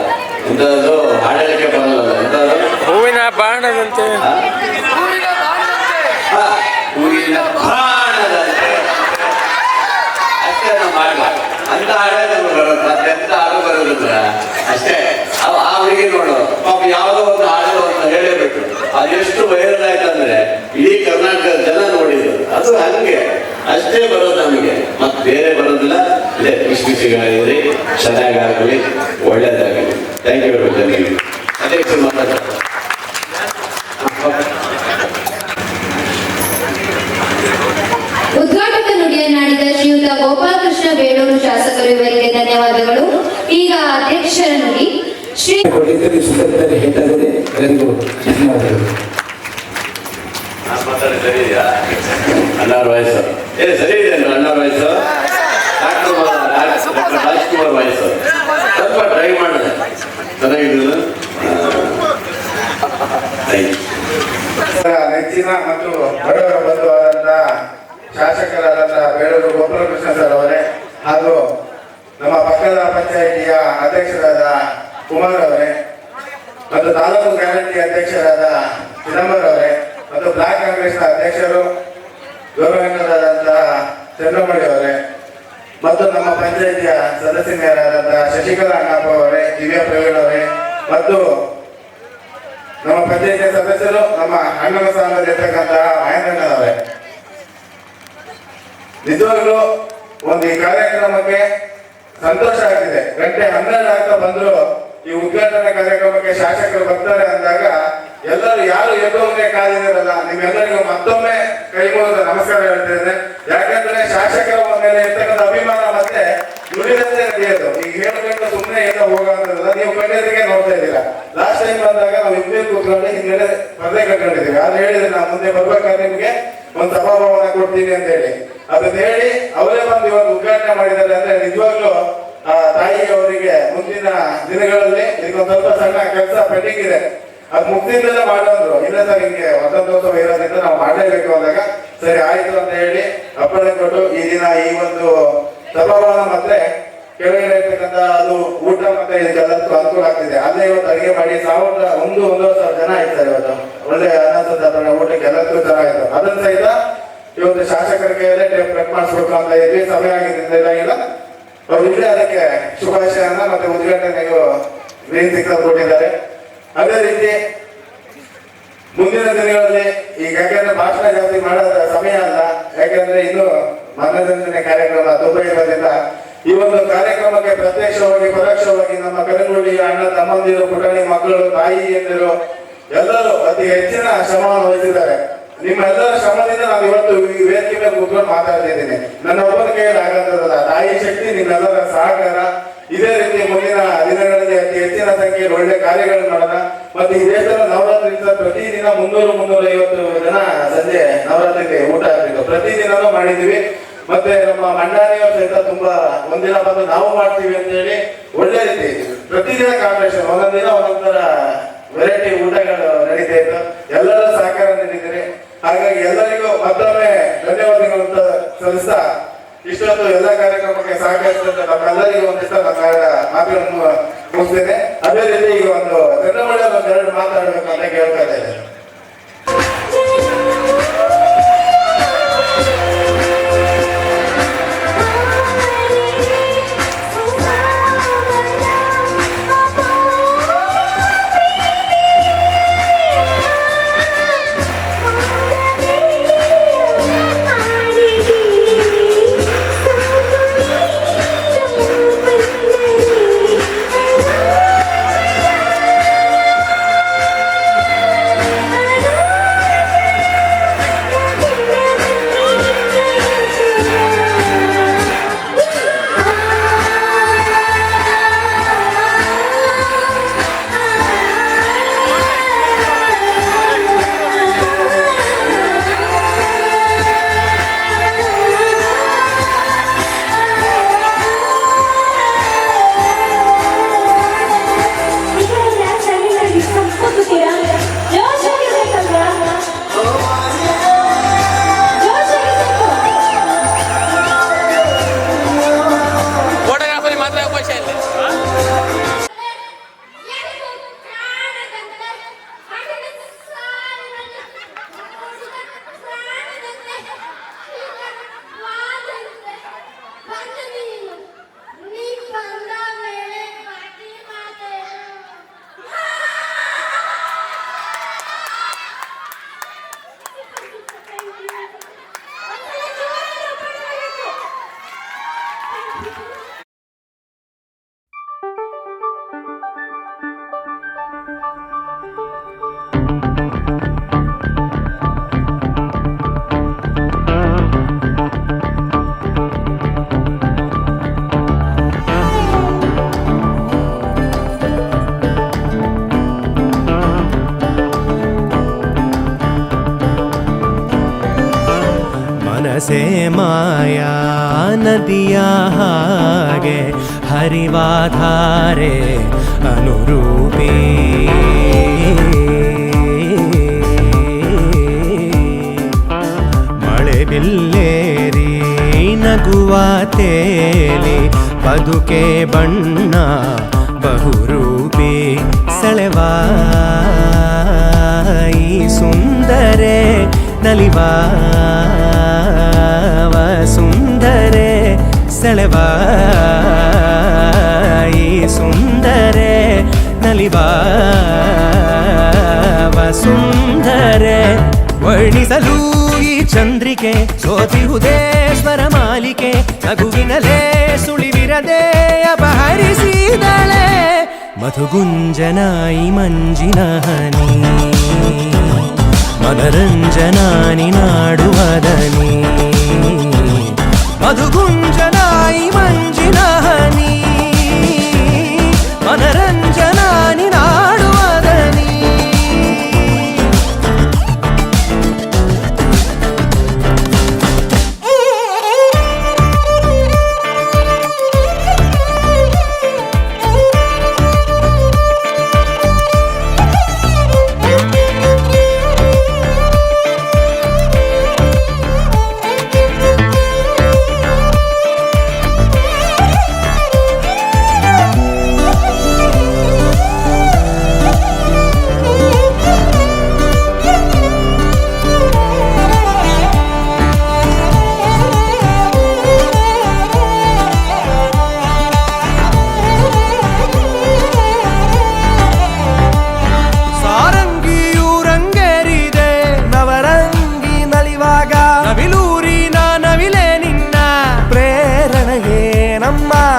ಇಂಥದ್ದು ಹಾಡಲಿಕ್ಕೆ ಬರಲ್ಲ. ಎಂಥದ್ದು ಹೂವಿನ ಬಾಣದಂತೆ, ಹೂವಿನ ಬಾಣದಂತೆ ಅಷ್ಟೇ ನಾವು ಮಾಡಲ್ಲ. ಅಂತ ಹಾಡೇ ನಮ್ಗೆ ಬರೋದು, ಮತ್ತೆ ಎಂತ ಹಾಡು ಬರೋದಿಲ್ಲ. ಹುಡುಗಿ ನೋಡು ಪಾಪ ಯಾವುದೋ ಒಂದು ಹಾಡು ಅಂತ ಹೇಳಬೇಕು. ಅದೆಷ್ಟು ವೈರಲ್ ಆಯ್ತಂದ್ರೆ ಇಡೀ ಕರ್ನಾಟಕದ ಜನ ನೋಡಿದ್ರು. ಅದು ಹಂಗೆ ಅಷ್ಟೇ ಬರೋದು ನಮಗೆ, ಮತ್ತೆ ಬೇರೆ ಬರೋದಿಲ್ಲ. ಇದೇ ಖುಷಿಗಳಿದ್ರಿ, ಚೆನ್ನಾಗಾಗಲಿ, ಒಳ್ಳೇದಾಗಲಿ. Thank you very much. ಅಧ್ಯಕ್ಷರು ಮಾತಾಡ್ತಾರೆ. ಉದ್ಘಾಟಕ ನುಡಿಯನ್ನಾಡಿದ ಶ್ರೀಯುತ ಗೋಪಾಲಕೃಷ್ಣ ಬೇಳೂರು ಶಾಸಕರು ಇವರಿಗೆ ಧನ್ಯವಾದಗಳು. ಈಗ ಅಧ್ಯಕ್ಷರ ನುಡಿ ಶ್ರೀ ಸರಿ ಇದೆಯಾ? ಅಣ್ಣವ್ರ ವಯಸ್ಸು ಸರಿ ಇದೆ. ಅಣ್ಣವ್ರ ವಯಸ್ಸು ಡಾಕ್ಟರ್ ರಾಜ್ಕುಮಾರ್ ವಯಸ್ಸು ಸ್ವಲ್ಪ ಟ್ರೈ ಮಾಡಿದೆ, ಚೆನ್ನಾಗಿದ್ದು. ನೆಚ್ಚಿನ ಮತ್ತು ಬಡವರ ಬಂಧುವಾದಂತಹ ಶಾಸಕರಾದಂತಹ ಬೇಳೂರು ಗೋಪಾಲಕೃಷ್ಣ ಸರ್ ಅವರೇ, ಹಾಗೂ ನಮ್ಮ ಪಕ್ಕದ ಪಂಚಾಯಿತಿಯ ಅಧ್ಯಕ್ಷರಾದ ಕುಮಾರ್ ಅವರೇ, ಮತ್ತು ತಾಲೂಕು ಗ್ಯಾರಂಟಿ ಅಧ್ಯಕ್ಷರಾದ ಚಿದಂಬರ ಅವರೇ, ಮತ್ತು ಬ್ಲಾಕ್ ಕಾಂಗ್ರೆಸ್ನ ಅಧ್ಯಕ್ಷರು ಗೌರವಾನ್ವಿತರಾದಂತಹ ಚಂದ್ರಮೌಳಿ ಅವರೇ, ಮತ್ತು ನಮ್ಮ ಪಂಚಾಯಿತಿಯ ಸದಸ್ಯರಾದಂತಹ ಶಶಿಕಲಾ ಅಣ್ಣಪ್ಪ ಅವರೇ, ದಿವ್ಯಾ ಪ್ರವೀಣ್ ಅವರೇ, ಮತ್ತು ನಮ್ಮ ಪಂಚಾಯಿತಿಯ ಸದಸ್ಯರು ನಮ್ಮ ಅಣ್ಣನ ಸ್ಥಾನದಲ್ಲಿರ್ತಕ್ಕಂತಹ ಮಹೇಂದ್ರಣ್ಣನವರೇ, ನಿಜವಾಗ್ಲೂ ಒಂದು ಈ ಕಾರ್ಯಕ್ರಮಕ್ಕೆ ಸಂತೋಷ ಆಗ್ತಿದೆ. ಗಂಟೆ 12 ಆಗ್ತಾ ಬಂದ್ರು ಈ ಉದ್ಘಾಟನಾ ಕಾರ್ಯಕ್ರಮಕ್ಕೆ ಶಾಸಕರು ಬರ್ತಾರೆ ಅಂದಾಗ ಎಲ್ಲರೂ ಯಾರು ಎದ್ದೊಮ್ಮೆ ಕಾದಿದಾರಲ್ಲ, ನಿಮ್ಮೆಲ್ಲರಿಗೂ ಮತ್ತೊಮ್ಮೆ ಕೈ ಮುಗಿದ ನಮಸ್ಕಾರ ಹೇಳ್ತಿದ್ದೇನೆ. ಯಾಕಂದ್ರೆ ಶಾಸಕರ ಮೇಲೆ ಇರ್ತಕ್ಕಂಥ ಅಭಿಮಾನ ಮತ್ತೆ ನುಡಿದಂತೆ ನಡೆಯೋದು. ಈಗ ಹೇಳಬೇಕು ಸುಮ್ಮನೆ ಎಲ್ಲ ಹೋಗೋದಿಲ್ಲ. ನೀವು ಕಣ್ಣೆದಿಗೆ ನೋಡ್ತಾ ಇದ್ದೀರಾ. ಲಾಸ್ಟ್ ಟೈಮ್ ಬಂದಾಗ ನಾವು ಇಬ್ಬರು ಕೂತ್ಕೊಂಡು ಹಿಂದೆ ಸ್ಪರ್ಧೆ ಕಟ್ಕೊಂಡಿದ್ದೀವಿ. ಆದ್ರೆ ಹೇಳಿದ್ರೆ ನಾವು ಮುಂದೆ ಬರ್ಬೇಕಾದ್ರೆ ನಿಮ್ಗೆ ಒಂದು ಸಭಾಭವನ ಕೊಡ್ತೀವಿ ಅಂತ ಹೇಳಿ, ಅದನ್ನ ಹೇಳಿ ಅವರೇ ಬಂದು ಇವಾಗ ಉದ್ಘಾಟನೆ ಮಾಡಿದ್ದಾರೆ. ಅಂದ್ರೆ ನಿಜವಾಗ್ಲೂ ತಾಯಿ ಅವರಿಗೆ ಮುಂದಿನ ದಿನಗಳಲ್ಲಿ ಇದಕ್ಕೊಂದು ಸ್ವಲ್ಪ ಸಣ್ಣ ಕೆಲಸ ಪೆಂಡಿಂಗ್ ಇದೆ, ಅದು ಮುಗ್ದಿಂದಲೇ ಮಾಡೋದ್ರು. ಇಲ್ಲ ಸರ್ ಹಿಂಗೆ ವಸಂತೋತ್ಸವ ಇರೋದ್ರಿಂದ ನಾವು ಮಾಡಲೇಬೇಕು ಅಂದಾಗ ಸರಿ ಆಯ್ತು ಅಂತ ಹೇಳಿ ಅಪ್ಪಣೆ ಕೊಟ್ಟು ಈ ದಿನ ಈ ಒಂದು ಸಭಾಭವನ ಮತ್ತೆ ಕೆಳಗಡೆ ಇರ್ತಕ್ಕಂಥ ಅದು ಊಟ ಮತ್ತೆ ಇದಕ್ಕೆಲ್ಲದಕ್ಕೂ ಅನುಕೂಲ ಆಗ್ತಿದೆ. ಅಲ್ಲೇ ಇವತ್ತು ಅಡಿಗೆ ಮಾಡಿ 1,000 ಜನ ಇರ್ತಾರೆ. ಇವತ್ತು ಒಳ್ಳೆ ಅನ್ನ ಊಟಕ್ಕೆ ಎಲ್ಲದಕ್ಕೂ ಚೆನ್ನಾಗಿತ್ತು. ಅದನ್ನ ಸಹಿತ ಇವತ್ತು ಶಾಸಕರ ಕೈಯಲ್ಲೇ ಕಟ್ ಮಾಡಿಸ್ಬೇಕು ಅಂತ ಇದ್ವಿ. ಸಮಯ ಆಗಿದ್ದಿಲ್ಲ, ಅವ್ರು ಇಲ್ಲೇ ಅದಕ್ಕೆ ಶುಭಾಶಯನ ಮತ್ತೆ ಉದ್ಘಾಟನೆಗೂ ಗ್ರೀನ್ ಸಿಗ್ನಲ್ ಕೊಟ್ಟಿದ್ದಾರೆ. ಅದೇ ರೀತಿ ಮುಂದಿನ ದಿನಗಳಲ್ಲಿ ಈಗ ಯಾಕಂದ್ರೆ ಭಾಷಣ ಜಾಸ್ತಿ ಮಾಡೋದ ಸಮಯ ಅಲ್ಲ, ಯಾಕಂದ್ರೆ ಇನ್ನು ಮನರಂಜನೆ ಕಾರ್ಯಕ್ರಮ ತುಂಬಾ ಇರೋದ್ರಿಂದ ಈ ಒಂದು ಕಾರ್ಯಕ್ರಮಕ್ಕೆ ಪ್ರತ್ಯಕ್ಷವಾಗಿ ಪರೋಕ್ಷವಾಗಿ ನಮ್ಮ ಕರಗುಳಿಯ ಅಣ್ಣ ತಮ್ಮಂದಿರು, ಪುಟಾಣಿ ಮಕ್ಕಳು, ತಾಯಿಯಂದಿರು ಎಲ್ಲರೂ ಅತಿ ಹೆಚ್ಚಿನ ಶ್ರಮವನ್ನು ವಹಿಸಿದ್ದಾರೆ. ನಿಮ್ಮೆಲ್ಲರ ಶ್ರಮದಿಂದ ನಾನು ಇವತ್ತು ಈ ವೇದಿಕೆ ಮೇಲೆ ಕೂತ್ಕೊಂಡು ಮಾತಾಡ್ತಾ ಇದ್ದೀನಿ. ನನ್ನ ಒಬ್ಬನ ಕೈಯಲ್ಲಿ ಆಗಂತದಲ್ಲ, ತಾಯಿ ಶಕ್ತಿ ನಿಮ್ಮೆಲ್ಲರ ಸಹಕಾರ. ಇದೇ ರೀತಿ ಮುಂದಿನ ದಿನಗಳಲ್ಲಿ ಅತಿ ಹೆಚ್ಚಿನ ಸಂಖ್ಯೆಯಲ್ಲಿ ಒಳ್ಳೆ ಕಾರ್ಯಗಳನ್ನು ಮಾಡೋಣ. ಮತ್ತೆ ಈ ದೇಶದ ನವರಾತ್ರಿ ಪ್ರತಿದಿನ 300-350 ಜನ ಸಂಜೆ ನವರಾತ್ರಿಗೆ ಊಟ ಆಗ್ತಿತ್ತು. ಪ್ರತಿದಿನನೂ ಮಾಡಿದೀವಿ. ಮತ್ತೆ ನಮ್ಮ ಮಂಡಾರಿಯವರು ಸಹಿತ ತುಂಬಾ ಒಂದಿನ ಬಂದು ನಾವು ಮಾಡ್ತೀವಿ ಅಂತ ಹೇಳಿ ಒಳ್ಳೆ ರೀತಿ ಪ್ರತಿದಿನ ಕಾಂಪಿಟೇಷನ್, ಒಂದೊಂದಿನ ಒಂದೊಂದರ ವೆರೈಟಿ ಊಟಗಳು ನಡೀತಾ ಇತ್ತು. ಎಲ್ಲರ ಸಹಕಾರ ನೀಡಿದ್ದೀರಿ. ಹಾಗಾಗಿ ಎಲ್ಲರಿಗೂ ಮತ್ತೊಮ್ಮೆ ಧನ್ಯವಾದಗಳು ಅಂತ ಸಲ್ಲಿಸ್ತಾ ಇಷ್ಟೊಂದು ಎಲ್ಲ ಕಾರ್ಯಕ್ರಮಕ್ಕೆ ಸಹಕರಿಸಿದಂತ ನಮ್ಮೆಲ್ಲರಿಗೂ ಒಂದಿಷ್ಟ ಮಾತುಗಳನ್ನು ಮುಗಿಸ್ತೇನೆ. ಅದೇ ರೀತಿ ಈಗ ಒಂದು ಚಂದ್ರಮೌಳಿಯಲ್ಲಿ ಒಂದೆರಡು ಮಾತಾಡಬೇಕು ಅಂತ ಕೇಳ್ತಾ ಇದ್ದೇನೆ. ಮನಸೇ ಮಾಯಾ ನದಿಯ ಹಾಗೆ ಹರಿವಾಧಾರೆ ಅನುರೂಪಿ ಮಳೆ ಬಿಲ್ಲೇರಿ ನಗುವ ತೇಲಿ ಬದುಕೆ ಬಣ್ಣ ಬಹುರೂಪಿ ಸೆಳೆವಾಯಿ ಸುಂದರೆ ನಲಿವಾವ ಸುಂದರೆ ಸೆಳೆವಾಯಿ ಸುಂದರೆ ನಲಿವಾವ ಸುಂದರೆ ವರ್ಣಿಸಲು ಈ ಚಂದ್ರಿಕೆ ಸೋತಿಹುದೇ ಸ್ವರ ಮಾಲಿಕೆ ನಗುವಿನಲೇ ಸುಳಿವಿರದೆ ಅಪಹರಿಸಿದಳೆ ಮಧುಗುಂಜನಾಯಿ ಮಂಜಿನ ಹನಿ ಮನರಂಜನಾನಿ ನಾಡುವದನಿ ಮಧುಗುಂಜನಾಯಿ ಮಂಜಿನ ಹನಿ ಮನರಂಜನಾನಿ ನಾಡುವದನಿ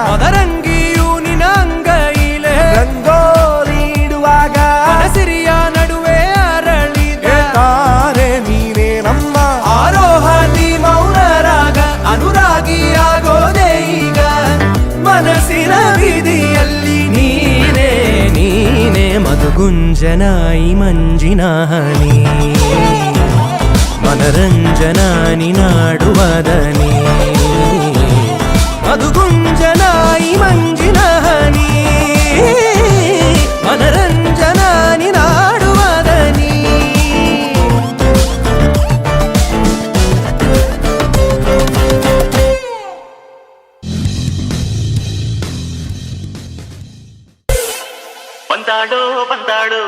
ಮದರಂಗಿಯು ನಿನಂಗೈಲೆ ರಂಗೋಲಿಡುವಾಗ ಸಿರಿಯ ನಡುವೆ ಅರಳಿದ ತಾರೆ ನೀನೇ ನಮ್ಮ ಆರೋಹದಿ ಮೌನರಾಗ ಅನುರಾಗಿಯಾಗೋದೆ ಈಗ ಮನಸ್ಸಿನ ಬೀದಿಯಲ್ಲಿ ನೀನೇ ನೀನೇ ಮಧುಗುಂಜನಾಯಿ ಮಂಜಿನ ಹನಿ ಮನರಂಜನಾನಿ ನಾಡುವದನಿ ಮಧುಗುಂಜನಾಯಿ ಮಂಜಿನ ಹನಿ ಮನರಂಜನಾನಿ ನಾಡುವದನಿ ಬಂದಾಡು ಬಂದಾಡು